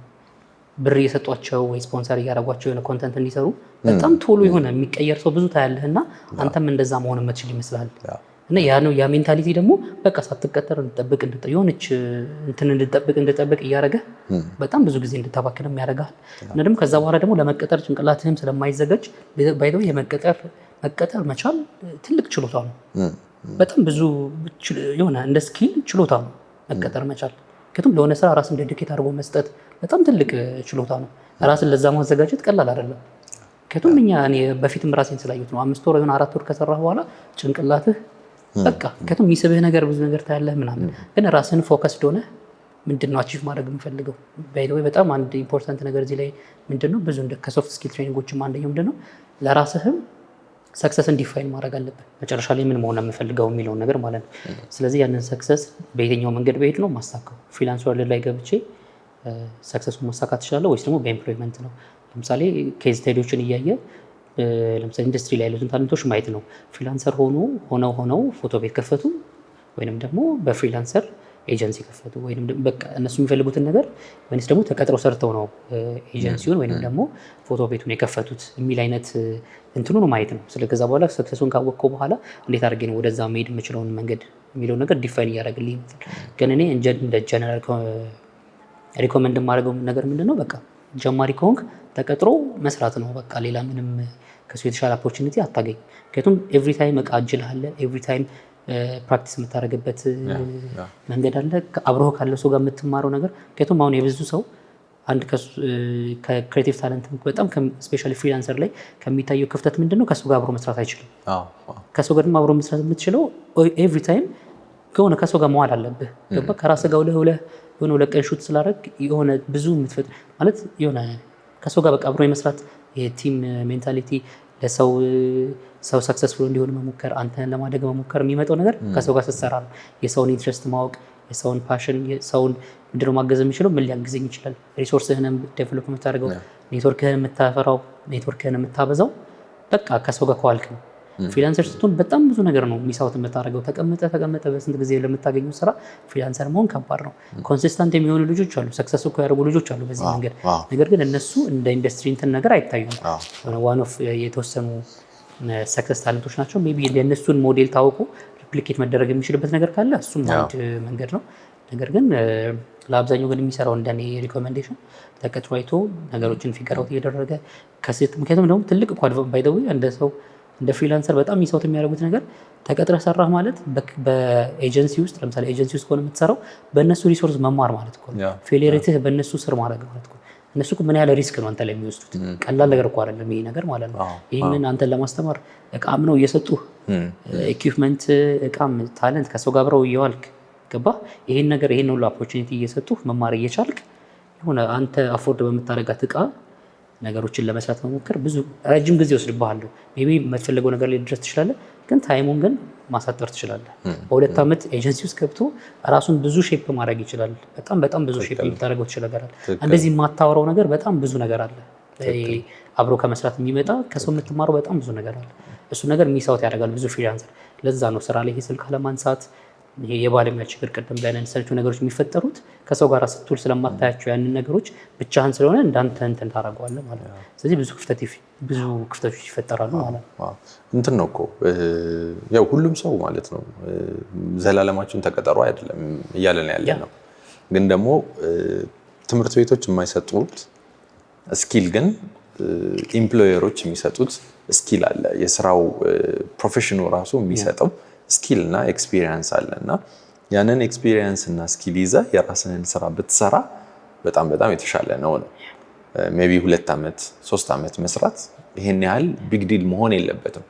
ብር እየሰጧቸው ወይ ስፖንሰር እያደረጓቸው የሆነ ኮንተንት እንዲሰሩ በጣም ቶሎ የሆነ የሚቀየር ሰው ብዙ ታያለህ። እና አንተም እንደዛ መሆን የምትችል ይመስላል። እና ያ ሜንታሊቲ ደግሞ በቃ ሳትቀጠር እንድጠብቅ የሆነች እንትን እንድጠብቅ እያደረገ በጣም ብዙ ጊዜ እንድታባክንም ያደርጋል። እና ደግሞ ከዛ በኋላ ደግሞ ለመቀጠር ጭንቅላትህም ስለማይዘጋጅ ባይደው መቀጠር መቻል ትልቅ ችሎታ ነው። በጣም ብዙ የሆነ እንደ ስኪል ችሎታ ነው መቀጠር መቻል። ምክንያቱም ለሆነ ስራ ራስን ዴዲኬት አድርጎ መስጠት በጣም ትልቅ ችሎታ ነው። ራስን ለዛ ማዘጋጀት ቀላል አይደለም። ምክንያቱም እኔ በፊትም ራሴን ስላየሁት ነው። 5 ወር 4 ወር ከሰራህ በኋላ ጭንቅላትህ በቃ ምክንያቱም የሚስብህ ነገር ብዙ ነገር ታያለህ ምናምን። ግን ራስን ፎከስድ ሆነህ ምንድነው አቺቭ ማድረግ የምፈልገው? ባይደው በጣም አንድ ኢምፖርታንት ነገር እዚህ ላይ ምንድነው ብዙ ከሶፍት ስኪል ትሬኒንጎችም አንደኛው ምንድነው ለራስህም ሰክሰስን ዲፋይን ማድረግ አለብህ። መጨረሻ ላይ ምን መሆን የምፈልገው የሚለውን ነገር ማለት ነው። ስለዚህ ያንን ሰክሰስ በየትኛው መንገድ በሄድ ነው ማሳካው? ፍሪላንስ ወርልድ ላይ ገብቼ ሰክሰሱን ማሳካት ይችላለሁ ወይስ ደግሞ በኤምፕሎይመንት ነው? ለምሳሌ ኬዝ ስታዲዎችን እያየ ለምሳሌ ኢንዱስትሪ ላይ ያሉትን ታለንቶች ማየት ነው። ፍሪላንሰር ሆነው ፎቶ ቤት ከፈቱ ወይንም ደግሞ በፍሪላንሰር ኤጀንሲ ከፈቱ ወይንም በቃ እነሱ የሚፈልጉትን ነገር ወይስ ደግሞ ተቀጥረው ሰርተው ነው ኤጀንሲውን ወይንም ደግሞ ፎቶ ቤቱን የከፈቱት የሚል አይነት እንትኑ ነው ማየት ነው። ስለዚህ በኋላ ሰክሰሱን ካወቅከው በኋላ እንዴት አድርጌ ነው ወደዛ መሄድ የምችለውን መንገድ የሚለው ነገር ዲፋይን እያደረግልኝ ይመጣል። ግን እኔ እንደ ጀነራል ሪኮመንድ የማደርገው ነገር ምንድነው በቃ ጀማሪ ከሆንክ ተቀጥሮ መስራት ነው። በቃ ሌላ ምንም ከሱ የተሻለ ኦፖርቹኒቲ አታገኝ። ምክንያቱም ኤቭሪ ታይም እቃ እጅልህ አለ። ኤቭሪ ታይም ፕራክቲስ የምታደርግበት መንገድ አለ። አብረው ካለው ሰው ጋር የምትማረው ነገር ምክንያቱም አሁን የብዙ ሰው አንድ ከክሬቲቭ ታለንት በጣም ስፔሻሊ ፍሪላንሰር ላይ ከሚታየው ክፍተት ምንድነው ከሱ ጋር አብሮ መስራት አይችልም። ከሱ ጋር ደግሞ አብሮ መስራት የምትችለው ኤቭሪ ታይም ከሆነ ከሰው ጋር መዋል አለብህ። ከራስህ ጋር ውለህ የሆነ ለቀን ሹት ስላደረግ የሆነ ብዙ የምትፈጥር ማለት የሆነ ከሰው ጋር በቃ አብሮ የመስራት የቲም ሜንታሊቲ ለሰው ሰክሰስፉል እንዲሆን መሞከር፣ አንተን ለማደግ መሞከር የሚመጣው ነገር ከሰው ጋር ስትሰራ ነው። የሰውን ኢንትረስት ማወቅ፣ የሰውን ፓሽን፣ የሰውን ምንድነው ማገዝ የሚችለው ምን ሊያግዘኝ ይችላል፣ ሪሶርስህንም ዴቨሎፕ የምታደርገው፣ ኔትወርክህን የምታፈራው፣ ኔትወርክህን የምታበዛው በቃ ከሰው ጋር ከዋልክ ነው። ፍሪላንሰር ስትሆን በጣም ብዙ ነገር ነው ሚሳውት የምታደርገው። ተቀመጠ በስንት ጊዜ ለምታገኘው ስራ ፍሪላንሰር መሆን ከባድ ነው። ኮንሲስተንት የሚሆኑ ልጆች አሉ፣ ሰክሰስ እኮ ያደርጉ ልጆች አሉ በዚህ መንገድ። ነገር ግን እነሱ እንደ ኢንዱስትሪ እንትን ነገር አይታዩም። ዋን ኦፍ የተወሰኑ ሰክሰስ ታለንቶች ናቸው። ሜይ ቢ የእነሱን ሞዴል ታውቁ ሪፕሊኬት መደረግ የሚችልበት ነገር ካለ እሱም አንድ መንገድ ነው። ነገር ግን ለአብዛኛው ግን የሚሰራው እንደኔ ሪኮሜንዴሽን ተቀጥሮ አይቶ ነገሮችን ፊገር አውት እየደረገ ምክንያቱም ደግሞ ትልቅ እኮ ባይ ዘ ዌይ እንደ ሰው እንደ ፍሪላንሰር በጣም ሚሳውት የሚያደርጉት ነገር ተቀጥረህ ሰራህ ማለት በኤጀንሲ ውስጥ ለምሳሌ ኤጀንሲ ውስጥ ከሆነ የምትሰራው በእነሱ ሪሶርስ መማር ማለት እኮ ነው። ፌሊሪቲህ በእነሱ ስር ማድረግ ማለት እኮ እነሱ ምን ያህል ሪስክ ነው አንተ ላይ የሚወስዱት? ቀላል ነገር እኮ አይደለም ይሄ ነገር ማለት ነው። ይህንን አንተን ለማስተማር እቃም ነው እየሰጡ ኢኩዊፕመንት፣ እቃም፣ ታለንት ከሰው ጋር አብረው እየዋልክ ገባ ይሄን ነገር ይሄን ሁሉ ኦፖርቹኒቲ እየሰጡ መማር እየቻልክ የሆነ አንተ አፎርድ በምታደርጋት እቃ ነገሮችን ለመስራት መሞከር ብዙ ረጅም ጊዜ ይወስድብሃል። ሜይ ቢ የምትፈልገው ነገር ላይ ድረስ ትችላለህ፣ ግን ታይሙን ግን ማሳጠር ትችላለህ። በ2 ዓመት ኤጀንሲ ውስጥ ገብቶ ራሱን ብዙ ሼፕ ማድረግ ይችላል። በጣም ብዙ ሼፕ ልታደርገው ትችላለህ። እንደዚህ የማታወራው ነገር በጣም ብዙ ነገር አለ። አብሮ ከመስራት የሚመጣ ከሰው የምትማረው በጣም ብዙ ነገር አለ። እሱ ነገር ሚሳውት ያደርጋል ብዙ ፍሪላንሰር። ለዛ ነው ስራ ላይ ስልክ አለማንሳት፣ ይሄ የባለሙያ ችግር ቅድም ላይ ያነሳናቸው ነገሮች የሚፈጠሩት ከሰው ጋር ስትውል ስለማታያቸው ያንን ነገሮች ብቻህን ስለሆነ እንዳንተ እንትን ታደርገዋለህ ማለት ነው። ስለዚህ ብዙ ክፍተቶች ይፈጠራሉ ማለት ነው። እንትን ነው እኮ ያው ሁሉም ሰው ማለት ነው ዘላለማችን ተቀጠሩ አይደለም እያለን ያለ ነው። ግን ደግሞ ትምህርት ቤቶች የማይሰጡት ስኪል ግን ኢምፕሎየሮች የሚሰጡት ስኪል አለ። የስራው ፕሮፌሽኑ ራሱ የሚሰጠው ስኪል እና ኤክስፒሪየንስ አለ እና ያንን ኤክስፒሪየንስ እና ስኪል ይዘህ የራስህን ስራ ብትሰራ በጣም የተሻለ ነው። ሜይ ቢ 2 ዓመት 3 ዓመት መስራት ይሄን ያህል ቢግ ዲል መሆን የለበትም።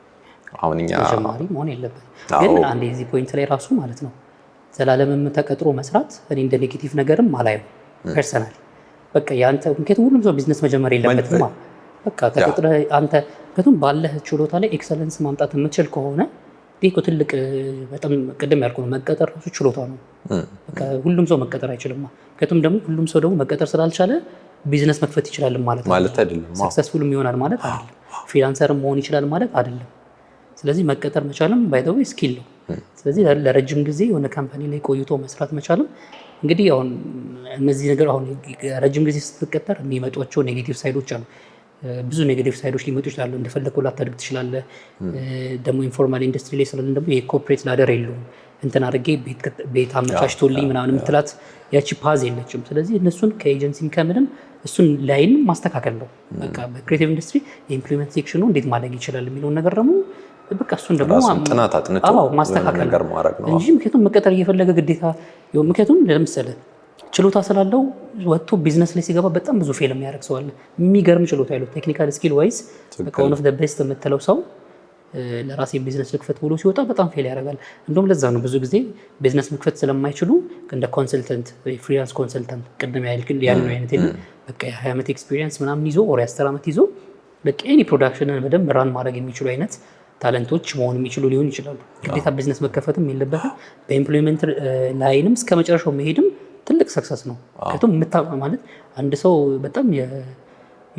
አሁን እኛ ተጨማሪ መሆን የለበትም። ግን አንዴ እዚህ ፖይንት ላይ ራሱ ማለት ነው ዘላለምም ተቀጥሮ መስራት እኔ እንደ ኔጌቲቭ ነገርም አላየው ፐርሰናሊ። በቃ ያንተ ምክንያቱም ሁሉም ሰው ቢዝነስ መጀመር የለበትም። በቃ ተቀጥረህ አንተ ምክንያቱም ባለህ ችሎታ ላይ ኤክሰለንስ ማምጣት የምትችል ከሆነ ይህ ትልቅ በጣም ቅድም ያልኩ ነው። መቀጠር ራሱ ችሎታ ነው። ሁሉም ሰው መቀጠር አይችልም። ምክንያቱም ደግሞ ሁሉም ሰው ደግሞ መቀጠር ስላልቻለ ቢዝነስ መክፈት ይችላል ማለት አይደለም። ሰክሰስፉልም ይሆናል ማለት አይደለም። ፍሪላንሰርም መሆን ይችላል ማለት አይደለም። ስለዚህ መቀጠር መቻልም ባይ ዘ ዌይ ስኪል ነው። ስለዚህ ለረጅም ጊዜ የሆነ ካምፓኒ ላይ ቆይቶ መስራት መቻልም እንግዲህ አሁን እነዚህ ነገር አሁን ረጅም ጊዜ ስትቀጠር የሚመጧቸው ኔጌቲቭ ሳይዶች አሉ። ብዙ ኔጌቲቭ ሳይዶች ሊመጡ ይችላሉ። እንደፈለግከው ላታድግ ትችላለህ። ደግሞ ኢንፎርማል ኢንዱስትሪ ላይ ስላለን ደግሞ የኮርፖሬት ላደር የለውም። እንትን አድርጌ ቤት አመቻችቶልኝ ምናምን የምትላት ያቺ ፓዝ የለችም። ስለዚህ እነሱን ከኤጀንሲም ከምንም እሱን ላይን ማስተካከል ነው። በቃ በክሬቲቭ ኢንዱስትሪ የኢምፕሊመንት ሴክሽኑ እንዴት ማድረግ ይችላል የሚለውን ነገር ደግሞ በቃ እሱን ደግሞ ጥናት አጥንቶ ማስተካከል ነው እንጂ ምክንያቱም መቀጠር እየፈለገ ግዴታ ምክንያቱም ለምሳሌ ችሎታ ስላለው ወጥቶ ቢዝነስ ላይ ሲገባ በጣም ብዙ ፌል የሚያደርግ ሰው አለ። የሚገርም ችሎታ ያለው ቴክኒካል ስኪል ዋይዝ ከሆነ ኦፍ ዘ ቤስት የምትለው ሰው ለራሴ ቢዝነስ ልክፈት ብሎ ሲወጣ በጣም ፌል ያደርጋል። እንደውም ለዛ ነው ብዙ ጊዜ ቢዝነስ መክፈት ስለማይችሉ እንደ ኮንሰልተንት ፍሪላንስ ኮንሰልተንት ቅድም ያልነው አይነት በቃ የ20 ዓመት ኤክስፒሪየንስ ምናምን ይዞ ኦር 10 ዓመት ይዞ በቃ ኤኒ ፕሮዳክሽንን በደንብ ራን ማድረግ የሚችሉ አይነት ታለንቶች መሆን የሚችሉ ሊሆን ይችላሉ። ግዴታ ቢዝነስ መከፈትም የለበትም። በኢምፕሎይመንት ላይንም እስከ መጨረሻው መሄድም ትልቅ ሰክሰስ ነው። ምክንያቱም ማለት አንድ ሰው በጣም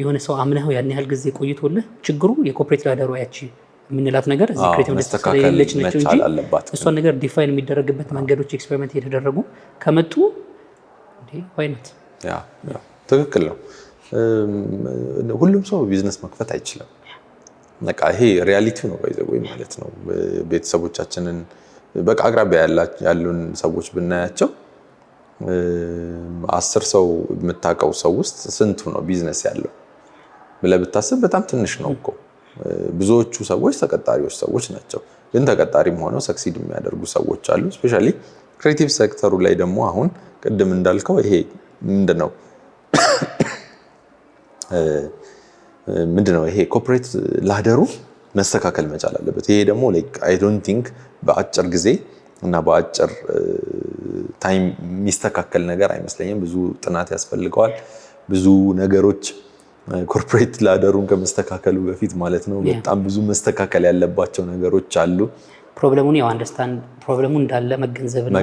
የሆነ ሰው አምነኸው ያን ያህል ጊዜ ቆይቶልህ ችግሩ የኮርፖሬት ላደሩ ያቺ የምንላት ነገር እዚህ ክሬቲቭ ኢንዱስትሪ የሌለች ነች እንጂ እሷን ነገር ዲፋይን የሚደረግበት መንገዶች ኤክስፔሪመንት እየተደረጉ ከመጡ ዋይነት ትክክል ነው። ሁሉም ሰው ቢዝነስ መክፈት አይችልም። በቃ ይሄ ሪያሊቲ ነው ወይ ማለት ነው። ቤተሰቦቻችንን በቃ አቅራቢያ ያሉን ሰዎች ብናያቸው 10 ሰው የምታውቀው ሰው ውስጥ ስንቱ ነው ቢዝነስ ያለው ብለህ ብታስብ በጣም ትንሽ ነው እኮ። ብዙዎቹ ሰዎች ተቀጣሪዎች ሰዎች ናቸው። ግን ተቀጣሪም ሆነው ሰክሲድ የሚያደርጉ ሰዎች አሉ። ስፔሻሊ ክሬቲቭ ሴክተሩ ላይ ደግሞ አሁን ቅድም እንዳልከው ይሄ ምንድነው ይሄ ኮርፖሬት ላደሩ መስተካከል መቻል አለበት። ይሄ ደግሞ አይ ዶንት ቲንክ በአጭር ጊዜ እና በአጭር ታይም የሚስተካከል ነገር አይመስለኝም። ብዙ ጥናት ያስፈልገዋል። ብዙ ነገሮች ኮርፖሬት ላደሩን ከመስተካከሉ በፊት ማለት ነው በጣም ብዙ መስተካከል ያለባቸው ነገሮች አሉ። ፕሮብለሙን ያው አንደርስታንድ ፕሮብለሙ እንዳለ መገንዘብና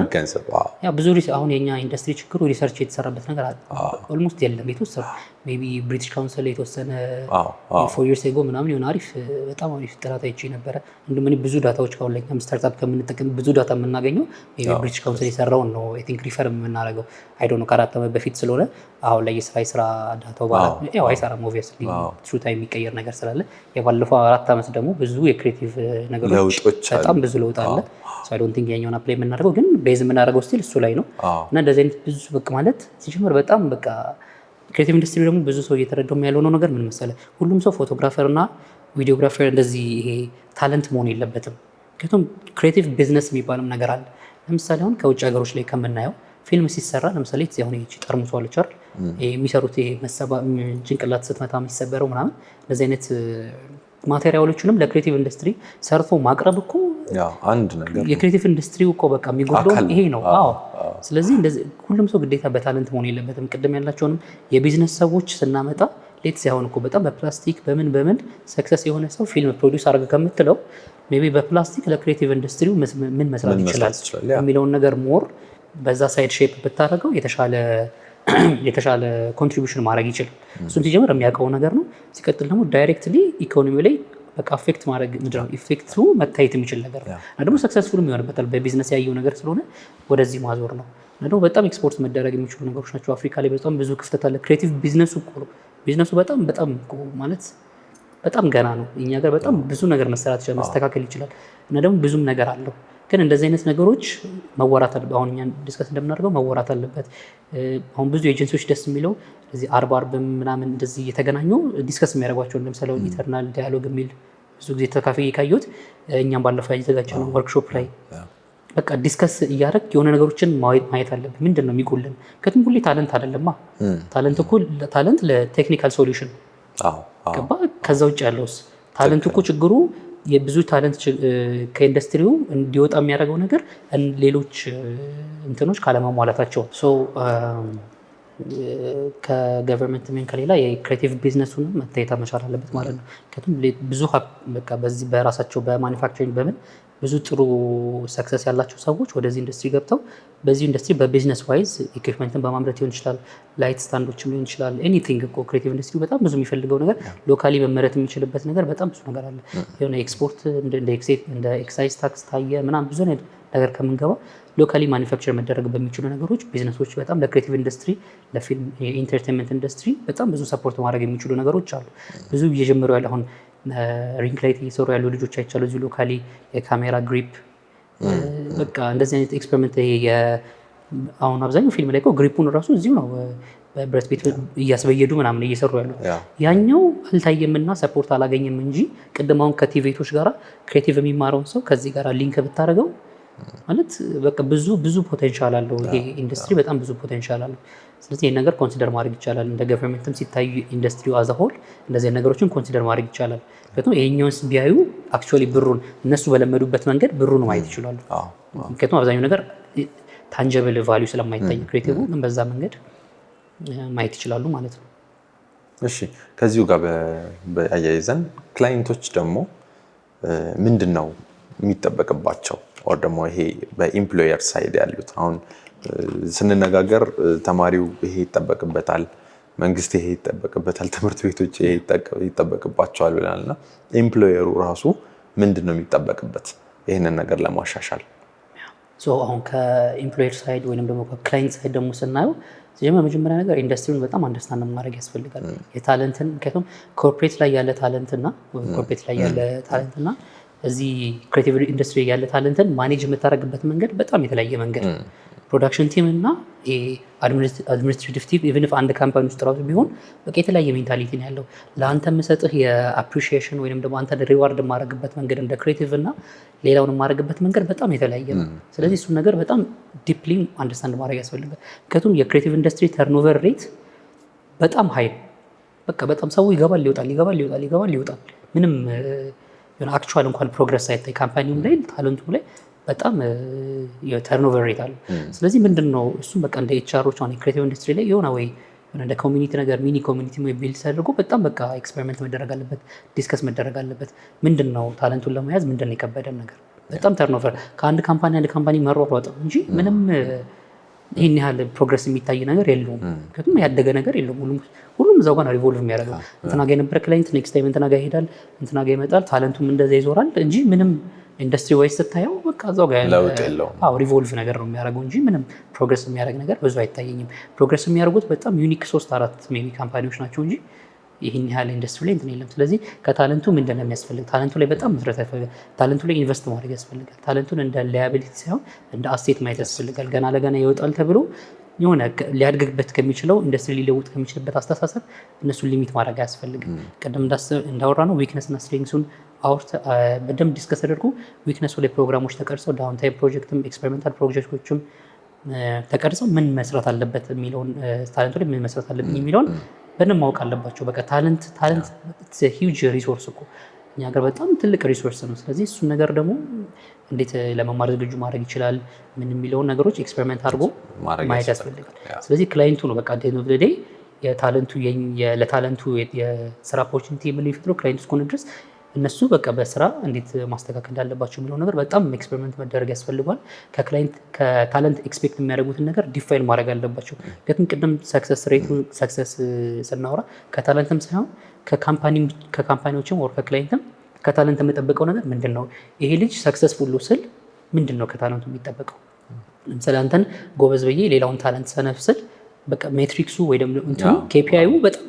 ያው ብዙ አሁን የኛ ኢንዱስትሪ ችግሩ ሪሰርች የተሰራበት ነገር ኦልሞስት የለም። የተወሰነ ሜይ ቢ ብሪቲሽ ካውንስል የተወሰነ 4 years ago ምናምን የሆነ በጣም አሪፍ ጥናት አይቼ ነበረ። እንደምን ብዙ ዳታዎች ካሁን ላይ ስታርታፕ ከምንጠቀም ብዙ ዳታ የምናገኘው ሜይ ቢ ብሪቲሽ ካውንስል የሰራውን ነው አይ ቲንክ ሪፈር የምናደርገው። አይ ዶንት ኖ ከ4 ዓመት በፊት ስለሆነ አሁን ላይ የስራ ዳታው ያው አይሰራም ኦብቪየስሊ ትሩ ታይም የሚቀየር ነገር ስላለ የባለፈው 4 ዓመት ደግሞ ብዙ የክሬቲቭ ነገሮች በጣም ብዙ ለውጥ አለ። አይ ዶንት ቲንክ ያኛውን አፕላይ የምናደርገው ግን ቤዝ የምናደርገው ስቲል እሱ ላይ ነው። እና እንደዚህ አይነት ብዙ በቃ ማለት ሲጀምር በጣም በቃ ክሬቲቭ ኢንዱስትሪ ደግሞ ብዙ ሰው እየተረዳው ያለው ነገር ምን መሰለህ፣ ሁሉም ሰው ፎቶግራፈር እና ቪዲዮግራፈር እንደዚህ ይሄ ታለንት መሆን የለበትም። ምክንያቱም ክሬቲቭ ቢዝነስ የሚባልም ነገር አለ። ለምሳሌ አሁን ከውጭ ሀገሮች ላይ ከምናየው ፊልም ሲሰራ ለምሳሌ አሁን ይቺ ጠርሙሷ አለች አይደል የሚሰሩት ጭንቅላት ስትመታ የሚሰበረው ምናምን እንደዚህ አይነት ማቴሪያሎችንም ለክሬቲቭ ኢንዱስትሪ ሰርቶ ማቅረብ እኮ አንድ ነገር የክሬቲቭ ኢንዱስትሪው እኮ በቃ የሚጎለው ይሄ ነው። አዎ ስለዚህ እንደዚህ ሁሉም ሰው ግዴታ በታለንት መሆን የለበትም። ቅድም ያላቸውንም የቢዝነስ ሰዎች ስናመጣ ሌት ሳይሆን እኮ በጣም በፕላስቲክ በምን ሰክሰስ የሆነ ሰው ፊልም ፕሮዲውስ አድርገህ ከምትለው ሜይ ቢ በፕላስቲክ ለክሬቲቭ ኢንዱስትሪው ምን መስራት ይችላል የሚለውን ነገር ሞር በዛ ሳይድ ሼፕ ብታደርገው የተሻለ ኮንትሪቢዩሽን ማድረግ ይችላል። እሱን ሲጀምር የሚያውቀው ነገር ነው። ሲቀጥል ደግሞ ዳይሬክትሊ ኢኮኖሚው ላይ በቃ አፌክት ማድረግ ምንድነው ኢፌክቱ መታየት የሚችል ነገር ነው እና ደግሞ ሰክሰስፉል የሚሆንበታል በቢዝነስ ያየው ነገር ስለሆነ ወደዚህ ማዞር ነው እና ደግሞ በጣም ኤክስፖርት መደረግ የሚችሉ ነገሮች ናቸው። አፍሪካ ላይ በጣም ብዙ ክፍተት አለ። ክሬቲቭ ቢዝነሱ እኮ ነው ቢዝነሱ በጣም ማለት በጣም ገና ነው። እኛ ጋር በጣም ብዙ ነገር መሰራት ይችላል መስተካከል ይችላል እና ደግሞ ብዙም ነገር አለው። ግን እንደዚህ አይነት ነገሮች መወራት አለበት። አሁን እኛ ዲስከስ እንደምናደርገው መወራት አለበት። አሁን ብዙ ኤጀንሲዎች ደስ የሚለው እዚህ አርብ ምናምን እንደዚህ እየተገናኙ ዲስከስ የሚያደርጓቸው ለምሳሌ ኢተርናል ዳያሎግ የሚል ብዙ ጊዜ ተካፋይ ካየሁት እኛም ባለፈው ያዘጋጀነው ወርክሾፕ ላይ በቃ ዲስከስ እያደረግ የሆነ ነገሮችን ማየት አለብን። ምንድን ነው የሚጎልን? ከትም ሁሌ ታለንት አይደለማ። ታለንት ለቴክኒካል ሶሉሽን ገባ። ከዛ ውጭ ያለውስ ታለንት እኮ ችግሩ የብዙ ታለንት ከኢንዱስትሪው እንዲወጣ የሚያደርገው ነገር ሌሎች እንትኖች ካለማሟላታቸው ከገቨርንመንት ምን ከሌላ የክሬቲቭ ቢዝነሱን መታየት መቻል አለበት ማለት ነው። ምክንያቱም ብዙ በቃ በዚህ በራሳቸው በማኒፋክቸሪንግ በምን ብዙ ጥሩ ሰክሰስ ያላቸው ሰዎች ወደዚህ ኢንዱስትሪ ገብተው በዚህ ኢንዱስትሪ በቢዝነስ ዋይዝ ኢኩዊፕመንትን በማምረት ሊሆን ይችላል፣ ላይት ስታንዶችም ሊሆን ይችላል። ኤኒቲንግ እኮ ክሬቲቭ ኢንዱስትሪ በጣም ብዙ የሚፈልገው ነገር ሎካሊ መመረት የሚችልበት ነገር በጣም ብዙ ነገር አለ። የሆነ ኤክስፖርት እንደ ኤክሳይዝ ታክስ ታየ ምናምን ብዙ ነገር ከምንገባ ሎካሊ ማኒፋክቸር መደረግ በሚችሉ ነገሮች ቢዝነሶች በጣም ለክሬቲቭ ኢንዱስትሪ ለፊልም የኢንተርቴንመንት ኢንዱስትሪ በጣም ብዙ ሰፖርት ማድረግ የሚችሉ ነገሮች አሉ። ብዙ እየጀመሩ ያለ አሁን ሪንግ ላይት እየሰሩ ያሉ ልጆች አይቻሉ። እዚሁ ሎካሊ የካሜራ ግሪፕ በቃ እንደዚህ አይነት ኤክስፐሪመንት አሁን አብዛኛው ፊልም ላይ ግሪፑን ራሱ እዚሁ ነው በብረት ቤት እያስበየዱ ምናምን እየሰሩ ያሉ። ያኛው አልታየምና ሰፖርት አላገኘም እንጂ ቅድም አሁን ከቲቬቶች ጋራ ክሬቲቭ የሚማረውን ሰው ከዚህ ጋር ሊንክ ብታደርገው ማለት በቃ ብዙ ፖቴንሻል አለው። ይሄ ኢንዱስትሪ በጣም ብዙ ፖቴንሻል አለው። ስለዚህ ይሄን ነገር ኮንሲደር ማድረግ ይቻላል። እንደ ገቨርንመንትም ሲታዩ ኢንዱስትሪው አዝ አ ሆል እንደዚህ ነገሮችን ኮንሲደር ማድረግ ይቻላል። ምክንያቱም ይሄኛውንስ ቢያዩ አክቹዋሊ ብሩን እነሱ በለመዱበት መንገድ ብሩን ማየት ይችላሉ። ምክንያቱም አብዛኛው ነገር ታንጀብል ቫልዩ ስለማይታይ ክሬቲቭ ግን በዛ መንገድ ማየት ይችላሉ ማለት ነው። እሺ ከዚሁ ጋር በአያይዘን ክላይንቶች ደግሞ ምንድን ነው የሚጠበቅባቸው ወር ደግሞ ይሄ በኢምፕሎየር ሳይድ ያሉት አሁን ስንነጋገር ተማሪው ይሄ ይጠበቅበታል፣ መንግስት ይሄ ይጠበቅበታል፣ ትምህርት ቤቶች ይሄ ይጠበቅባቸዋል ብለናልና ኤምፕሎየሩ ራሱ ምንድን ነው የሚጠበቅበት ይህንን ነገር ለማሻሻል? አሁን ከኢምፕሎየር ሳይድ ወይም ደግሞ ከክላይንት ሳይድ ደግሞ ስናየው መጀመሪያ ነገር ኢንዱስትሪውን በጣም አንደርስታንድ ማድረግ ያስፈልጋል። የታለንትን ምክንያቱም ኮርፖሬት ላይ ያለ ታለንትና እዚህ ክሬቲቭ ኢንዱስትሪ ያለ ታለንትን ማኔጅ የምታደርግበት መንገድ በጣም የተለያየ መንገድ ፕሮዳክሽን ቲም እና አድሚኒስትሬቲቭ ቲም ኢቨን ኢፍ አንድ ካምፓኒ ውስጥ ራሱ ቢሆን በቃ የተለያየ ሜንታሊቲ ነው ያለው። ለአንተ የምሰጥህ የአፕሪሺዬሽን ወይም ደግሞ አንተ ሪዋርድ የማደርግበት መንገድ እንደ ክሬቲቭ እና ሌላውን የማደርግበት መንገድ በጣም የተለያየ ነው። ስለዚህ እሱን ነገር በጣም ዲፕሊ አንደርስታንድ ማድረግ ያስፈልጋል። ምክንያቱም የክሬቲቭ ኢንዱስትሪ ተርኖቨር ሬት በጣም ሀይ ነው። በቃ በጣም ሰው ይገባል ይወጣል ምንም አክቹዋል እንኳን ፕሮግረስ ሳይታይ ካምፓኒውም ላይ ታለንቱም ላይ በጣም የተርኖቨር ሬት አለ። ስለዚህ ምንድነው እሱም በቃ እንደ ኤችአሮች አሁን የክሬቲቭ ኢንዱስትሪ ላይ የሆነ ወይ እንደ ኮሚኒቲ ነገር ሚኒ ኮሚኒቲ ወይ ቢልድ ተደርጎ በጣም በቃ ኤክስፐሪመንት መደረግ አለበት፣ ዲስከስ መደረግ አለበት። ምንድነው ታለንቱን ለመያዝ ምንድነው የከበደን ነገር? በጣም ተርኖቨር ከአንድ ካምፓኒ መሯሯጥ እንጂ ምንም ይህን ያህል ፕሮግረስ የሚታይ ነገር የለውም። ምክንያቱም ያደገ ነገር የለውም። ሁሉም እዛው ጋር ሪቮልቭ የሚያደርገው እንትና ጋ የነበረ ክላይንት ኔክስት ታይም እንትና ጋ ይሄዳል፣ እንትና ጋ ይመጣል፣ ታለንቱም እንደዛ ይዞራል እንጂ ምንም ኢንዱስትሪ ዋይዝ ስታየው በቃ እዛው ጋር ለውጥ የለውም። ሪቮልቭ ነገር ነው የሚያደርገው እንጂ ምንም ፕሮግረስ የሚያደርግ ነገር ብዙ አይታየኝም። ፕሮግረስ የሚያደርጉት በጣም ዩኒክ 3-4 ሜቢ ካምፓኒዎች ናቸው እንጂ ይህን ያህል ኢንዱስትሪ ላይ እንትን የለም። ስለዚህ ከታለንቱ ምንድን ነው የሚያስፈልግ? ታለንቱ ላይ በጣም መስራት ያስፈልጋል። ታለንቱ ላይ ኢንቨስት ማድረግ ያስፈልጋል። ታለንቱን እንደ ላያቢሊቲ ሳይሆን እንደ አሴት ማየት ያስፈልጋል። ገና ለገና ይወጣል ተብሎ የሆነ ሊያድግበት ከሚችለው ኢንዱስትሪ ሊለውጥ ከሚችልበት አስተሳሰብ እነሱን ሊሚት ማድረግ አያስፈልግም። ቅድም እንዳወራ ነው ዊክነስ እና ስትሬንግሱን በደንብ ዲስከስ ተደርጎ ዊክነሱ ላይ ፕሮግራሞች ተቀርጸው ዳውን ታይም ፕሮጀክትም ኤክስፔሪሜንታል ፕሮጀክቶችም ተቀርጸው ምን መስራት አለበት የሚለውን ታለንቱ ላይ ምን መስራት አለብኝ የሚለውን በደንብ ማወቅ አለባቸው። በቃ ታለንት ሂውጅ ሪሶርስ እኮ እኛ ሀገር በጣም ትልቅ ሪሶርስ ነው። ስለዚህ እሱን ነገር ደግሞ እንዴት ለመማር ዝግጁ ማድረግ ይችላል ምን የሚለውን ነገሮች ኤክስፐሪመንት አድርጎ ማየት ያስፈልጋል። ስለዚህ ክላይንቱ ነው በቃ ዴን ኦፍ ዘ ዴይ ለታለንቱ የስራ ኦፖርቹኒቲ የሚፈጥረው ክላይንቱ እስከሆነ ድረስ እነሱ በቃ በስራ እንዴት ማስተካከል እንዳለባቸው የሚለው ነገር በጣም ኤክስፐሪመንት መደረግ ያስፈልጓል። ከታለንት ኤክስፔክት የሚያደርጉትን ነገር ዲፋይን ማድረግ አለባቸው። ግን ቅድም ሰክሰስ ስናወራ ከታለንትም ሳይሆን ከካምፓኒዎችም ወር ከክላይንትም ከታለንት የምጠብቀው ነገር ምንድን ነው? ይሄ ልጅ ሰክሰስፉል ስል ምንድን ነው ከታለንቱ የሚጠበቀው? ለምሳሌ አንተን ጎበዝ ብዬ ሌላውን ታለንት ሰነፍ ስል በቃ ሜትሪክሱ ወይ ደግሞ እንትኑ ኬፒአይው በጣም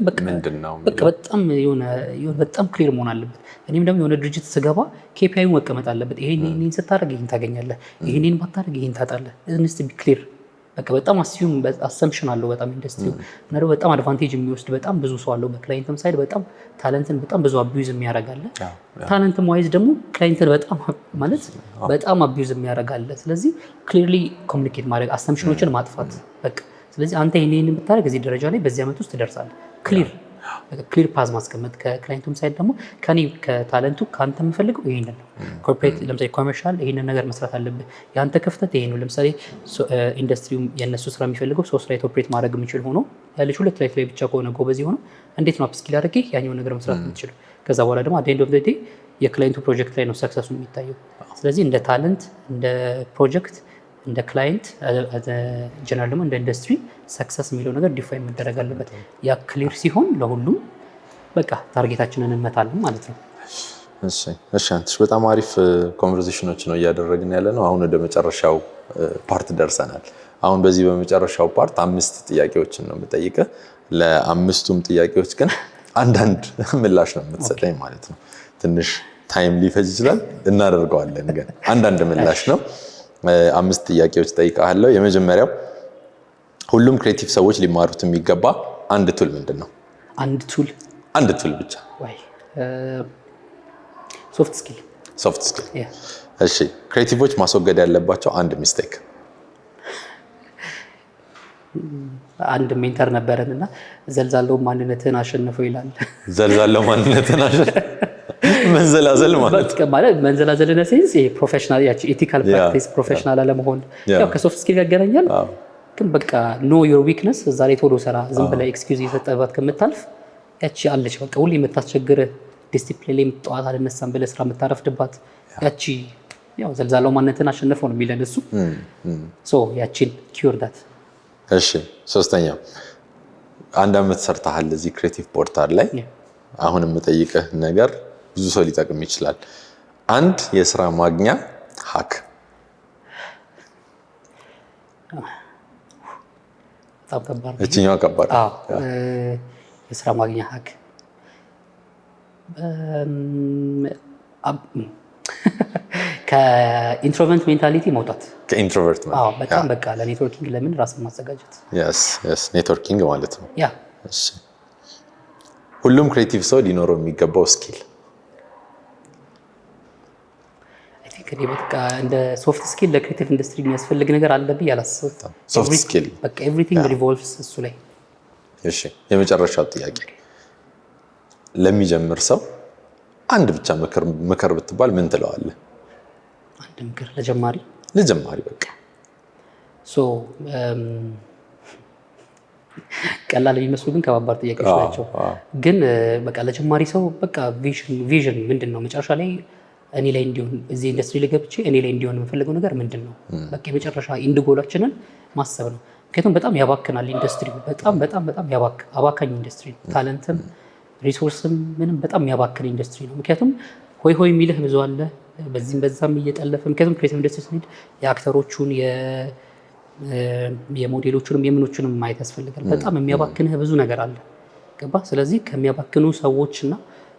በጣም ክሊር መሆን አለበት። እኔም ደግሞ የሆነ ድርጅት ስገባ ኬፒአይው መቀመጥ አለበት። ይሄን ስታደርግ ይሄን ታገኛለህ፣ ይሄን ባታደርግ ይሄን ታጣለህ። ኢንስት ቢ ክሊር በቃ በጣም አሰምፕሽን አለው በጣም ኢንዱስትሪው እና ደግሞ በጣም አድቫንቴጅ የሚወስድ በጣም ብዙ ሰው አለው። በክላይንትም ሳይድ በጣም ታለንትን በጣም ብዙ አቢዩዝ የሚያደርጋለ፣ ታለንትም ዋይዝ ደግሞ ክላይንትን በጣም አቢዩዝ የሚያደርጋለ። ስለዚህ ክሊርሊ ኮሚኒኬት ማድረግ፣ አሰምፕሽኖችን ማጥፋት በቃ ስለዚህ አንተ ይሄንን ብታደርግ እዚህ ደረጃ ላይ በዚህ ዓመት ውስጥ ትደርሳለህ። ክሊር ፓዝ ማስቀመጥ ከክላይንቱም ሳይድ ደግሞ ከኔ ከታለንቱ ከአንተ የምፈልገው ይሄንን ነው። ኮርፖሬት ለምሳሌ ኮመርሻል ይሄንን ነገር መስራት አለብህ። የአንተ ክፍተት ይሄ ነው። ለምሳሌ ኢንዱስትሪው የእነሱ ስራ የሚፈልገው 3 ላይ ኦፕሬት ማድረግ የሚችል ሆኖ ያለች 2 ላይ ብቻ ከሆነ ጎበዝ የሆነው እንዴት ነው አፕስኪል አድርጌ ያኛውን ነገር መስራት የምትችለው? ከዛ በኋላ ደግሞ አት ኤንድ ኦፍ ዘ ዴይ የክላይንቱ ፕሮጀክት ላይ ነው ሰክሰሱ የሚታየው። ስለዚህ እንደ ታለንት እንደ ፕሮጀክት እንደ ክላይንት ጀነራል ደግሞ እንደ ኢንዱስትሪ ሰክሰስ የሚለው ነገር ዲፋይን መደረግ አለበት። ያ ክሊር ሲሆን ለሁሉም በቃ ታርጌታችንን እንመታለን ማለት ነው። እሺ አንተሽ በጣም አሪፍ ኮንቨርሴሽኖች ነው እያደረግን ያለ ነው። አሁን ወደ መጨረሻው ፓርት ደርሰናል። አሁን በዚህ በመጨረሻው ፓርት 5 ጥያቄዎችን ነው የምጠይቅህ። ለ5ቱም ጥያቄዎች ግን አንዳንድ ምላሽ ነው የምትሰጠኝ ማለት ነው። ትንሽ ታይም ሊፈጅ ይችላል፣ እናደርገዋለን ግን አንዳንድ ምላሽ ነው። 5 ጥያቄዎች ጠይቃለሁ። የመጀመሪያው ሁሉም ክሬቲቭ ሰዎች ሊማሩት የሚገባ አንድ ቱል ምንድን ነው? አንድ ቱል ብቻ? ሶፍት ስኪል። እሺ ክሬቲቮች ማስወገድ ያለባቸው አንድ ሚስቴክ? አንድ ሜንተር ነበረን እና ዘልዛለው ማንነትን አሸንፈው ይላል። ዘልዛለው ማንነትን አሸንፈው መንዘላዘል ማለት መንዘላዘል እና ሴንስ ፕሮፌሽናል ኤቲካል ፕራክቲስ ፕሮፌሽናል አለመሆን ያው ከሶፍት ስኪል ያገናኛል። ግን በቃ ኖ ዮር ዊክነስ እዛ ላይ ቶሎ ሰራ። ዝም ብለህ ኤክስኪውዝ እየሰጠህባት ከምታልፍ ያቺ አለች በቃ ሁሌ የምታስቸግር ዲሲፕሊን ላይ ጠዋት አልነሳም ብለህ ስራ የምታረፍድባት ያቺ ያው ዘልዛለው ማንነትን አሸንፈው ነው የሚለን እሱ። ያቺን ኪውር ዳት። እሺ ሶስተኛው 1 ዓመት ሰርተሃል እዚህ ክሬቲቭ ፖርታል ላይ። አሁን የምጠይቅህ ነገር ብዙ ሰው ሊጠቅም ይችላል። አንድ የስራ ማግኛ ሀክ። በጣም ከባድ ነው። እቺኛው ከባድ ነው። የስራ ማግኛ ሀክ ከኢንትሮቨርት ሜንታሊቲ መውጣት። ከኢንትሮቨርት በጣም በቃ ለኔትወርኪንግ ለምን ራስን ማዘጋጀት። ኔትወርኪንግ ማለት ነው። ሁሉም ክሬቲቭ ሰው ሊኖረው የሚገባው ስኪል? እኔ በቃ እንደ ሶፍት ስኪል ለክሬቲቭ ኢንዱስትሪ የሚያስፈልግ ነገር አለ ብዬ አላስብም። ሶፍት ስኪል በቃ ኤቭሪቲንግ ሪቮልቭስ እሱ ላይ። እሺ የመጨረሻው ጥያቄ ለሚጀምር ሰው አንድ ብቻ ምክር ብትባል ምን ትለዋለህ? አንድ ምክር ለጀማሪ በቃ ቀላል የሚመስሉ ግን ከባባድ ጥያቄዎች ናቸው። ግን በቃ ለጀማሪ ሰው በቃ ቪዥን ምንድን ነው መጨረሻ ላይ እኔ ላይ እንዲሆን እዚህ ኢንዱስትሪ ላይ ገብቼ እኔ ላይ እንዲሆን የምፈልገው ነገር ምንድን ነው? በቃ የመጨረሻ ኢንድ ጎላችንን ማሰብ ነው። ምክንያቱም በጣም ያባክናል ኢንዱስትሪ፣ በጣም አባካኝ ኢንዱስትሪ ነው። ታለንትም ሪሶርስም ምንም በጣም ያባክን ኢንዱስትሪ ነው። ምክንያቱም ሆይ የሚልህ ብዙ አለ፣ በዚህም በዛም እየጠለፈ። ምክንያቱም ክሬቲቭ ኢንዱስትሪ ስንሄድ የአክተሮቹን የሞዴሎቹንም የምኖቹንም ማየት ያስፈልጋል። በጣም የሚያባክንህ ብዙ ነገር አለ። ገባ? ስለዚህ ከሚያባክኑ ሰዎችና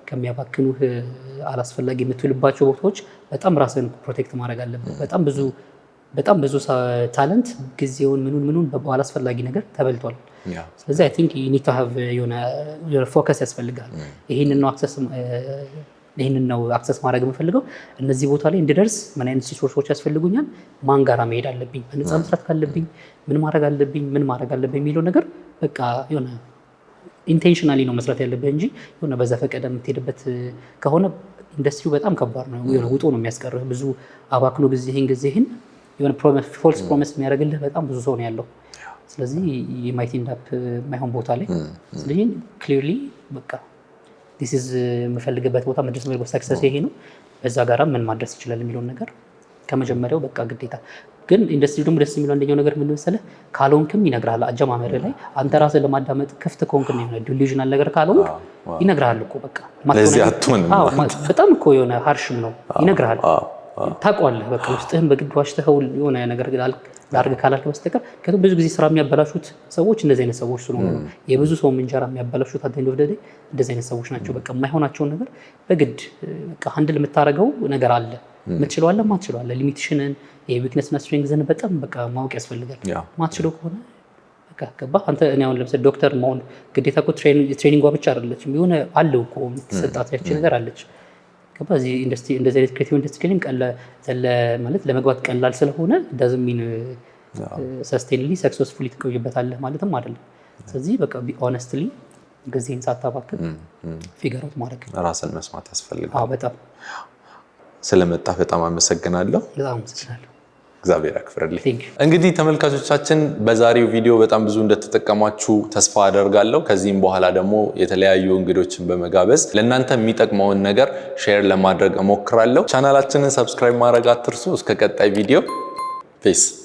ከሚያባክኑህ አላስፈላጊ የምትውልባቸው ቦታዎች በጣም ራስን ፕሮቴክት ማድረግ አለብን። በጣም ብዙ ታለንት ጊዜውን ምኑን አላስፈላጊ ነገር ተበልቷል። ስለዚህ አይ ቲንክ ዩ ኒድ ቱ ሃቭ የሆነ ፎከስ ያስፈልጋል። ይሄንን ነው አክሰስ ይህንን ነው አክሰስ ማድረግ የምፈልገው። እነዚህ ቦታ ላይ እንድደርስ ምን አይነት ሪሶርሶች ያስፈልጉኛል፣ ማን ጋራ መሄድ አለብኝ፣ በነፃ መስራት ካለብኝ ምን ማድረግ አለብኝ የሚለው ነገር በቃ የሆነ ኢንቴንሽናሊ ነው መስራት ያለብህ እንጂ የሆነ በዘፈቀደ የምትሄድበት ከሆነ ኢንዱስትሪው በጣም ከባድ ነው። የሆነ ውጦ ነው የሚያስቀርህ። ብዙ አባክኖ ጊዜህን የሆነ ፎልስ ፕሮሚስ የሚያደርግልህ በጣም ብዙ ሰው ነው ያለው። ስለዚህ የማይት ኢንድ አፕ የማይሆን ቦታ ላይ ስለዚህ ክሊርሊ በቃ ዲስ ኢዝ የምፈልግበት ቦታ መድረስ የምፈልገው ሰክሰስ ይሄ ነው፣ በዛ ጋራ ምን ማድረስ ይችላል የሚለውን ነገር ከመጀመሪያው በቃ ግዴታ። ግን ኢንዱስትሪ ደግሞ ደስ የሚለው አንደኛው ነገር ምን መሰለህ፣ ካልሆንክም ይነግርሃል። አጀማመር ላይ አንተ ራስህ ለማዳመጥ ክፍት ከሆንክ ነው የሆነ ዲሉዥናል ነገር ካልሆንክ ይነግርሃል እኮ በቃ ለዚህ አትሆንም። በጣም እኮ የሆነ ሃርሽም ነው ይነግርሃል። ታውቀዋለህ በቃ ውስጥህን በግድ ዋሽተኸው የሆነ ነገር ላድርግ ካላልክ በስተቀር ከዚህ ብዙ ጊዜ ስራ የሚያበላሹት ሰዎች እንደዚህ አይነት ሰዎች ስለሆኑ ነው። የብዙ ሰው እንጀራ የሚያበላሹት አደኝ ወደደ እንደዚህ አይነት ሰዎች ናቸው። በቃ የማይሆናቸውን ነገር በግድ በቃ ሃንድል የምታደርገው ነገር አለ። የምትችለው አለ፣ ማትችለው አለ። ሊሚቴሽንን የዊክነስ እና ስትሬንግዝን በጣም በቃ ማወቅ ያስፈልጋል። ማትችለው ከሆነ በቃ ገባህ አንተ። እኔ አሁን ለምሳሌ ዶክተር መሆን ግዴታ እኮ ትሬኒንጓ ብቻ አይደለችም። የሆነ አለው እኮ የምትሰጣት ያቺ ነገር አለች። ገባህ እዚህ ኢንዱስትሪ እንደዚህ አይነት ክሬቲቭ ኢንዱስትሪ ማለት ለመግባት ቀላል ስለሆነ ዳዝንት ሚን ሰስቴንሊ ሰክሰስፉሊ ትቆይበታለህ ማለትም አይደለም። ስለዚህ በቃ ኦነስትሊ ጊዜን ሳታባክን ፊገር አውት ማድረግ ራስን መስማት ያስፈልጋል። በጣም ስለመጣ በጣም አመሰግናለሁ። በጣም አመሰግናለሁ። እግዚአብሔር ያክብርልኝ። እንግዲህ ተመልካቾቻችን በዛሬው ቪዲዮ በጣም ብዙ እንደተጠቀማችሁ ተስፋ አደርጋለሁ። ከዚህም በኋላ ደግሞ የተለያዩ እንግዶችን በመጋበዝ ለእናንተ የሚጠቅመውን ነገር ሼር ለማድረግ እሞክራለሁ። ቻናላችንን ሰብስክራይብ ማድረግ አትርሱ። እስከ ቀጣይ ቪዲዮ ፔስ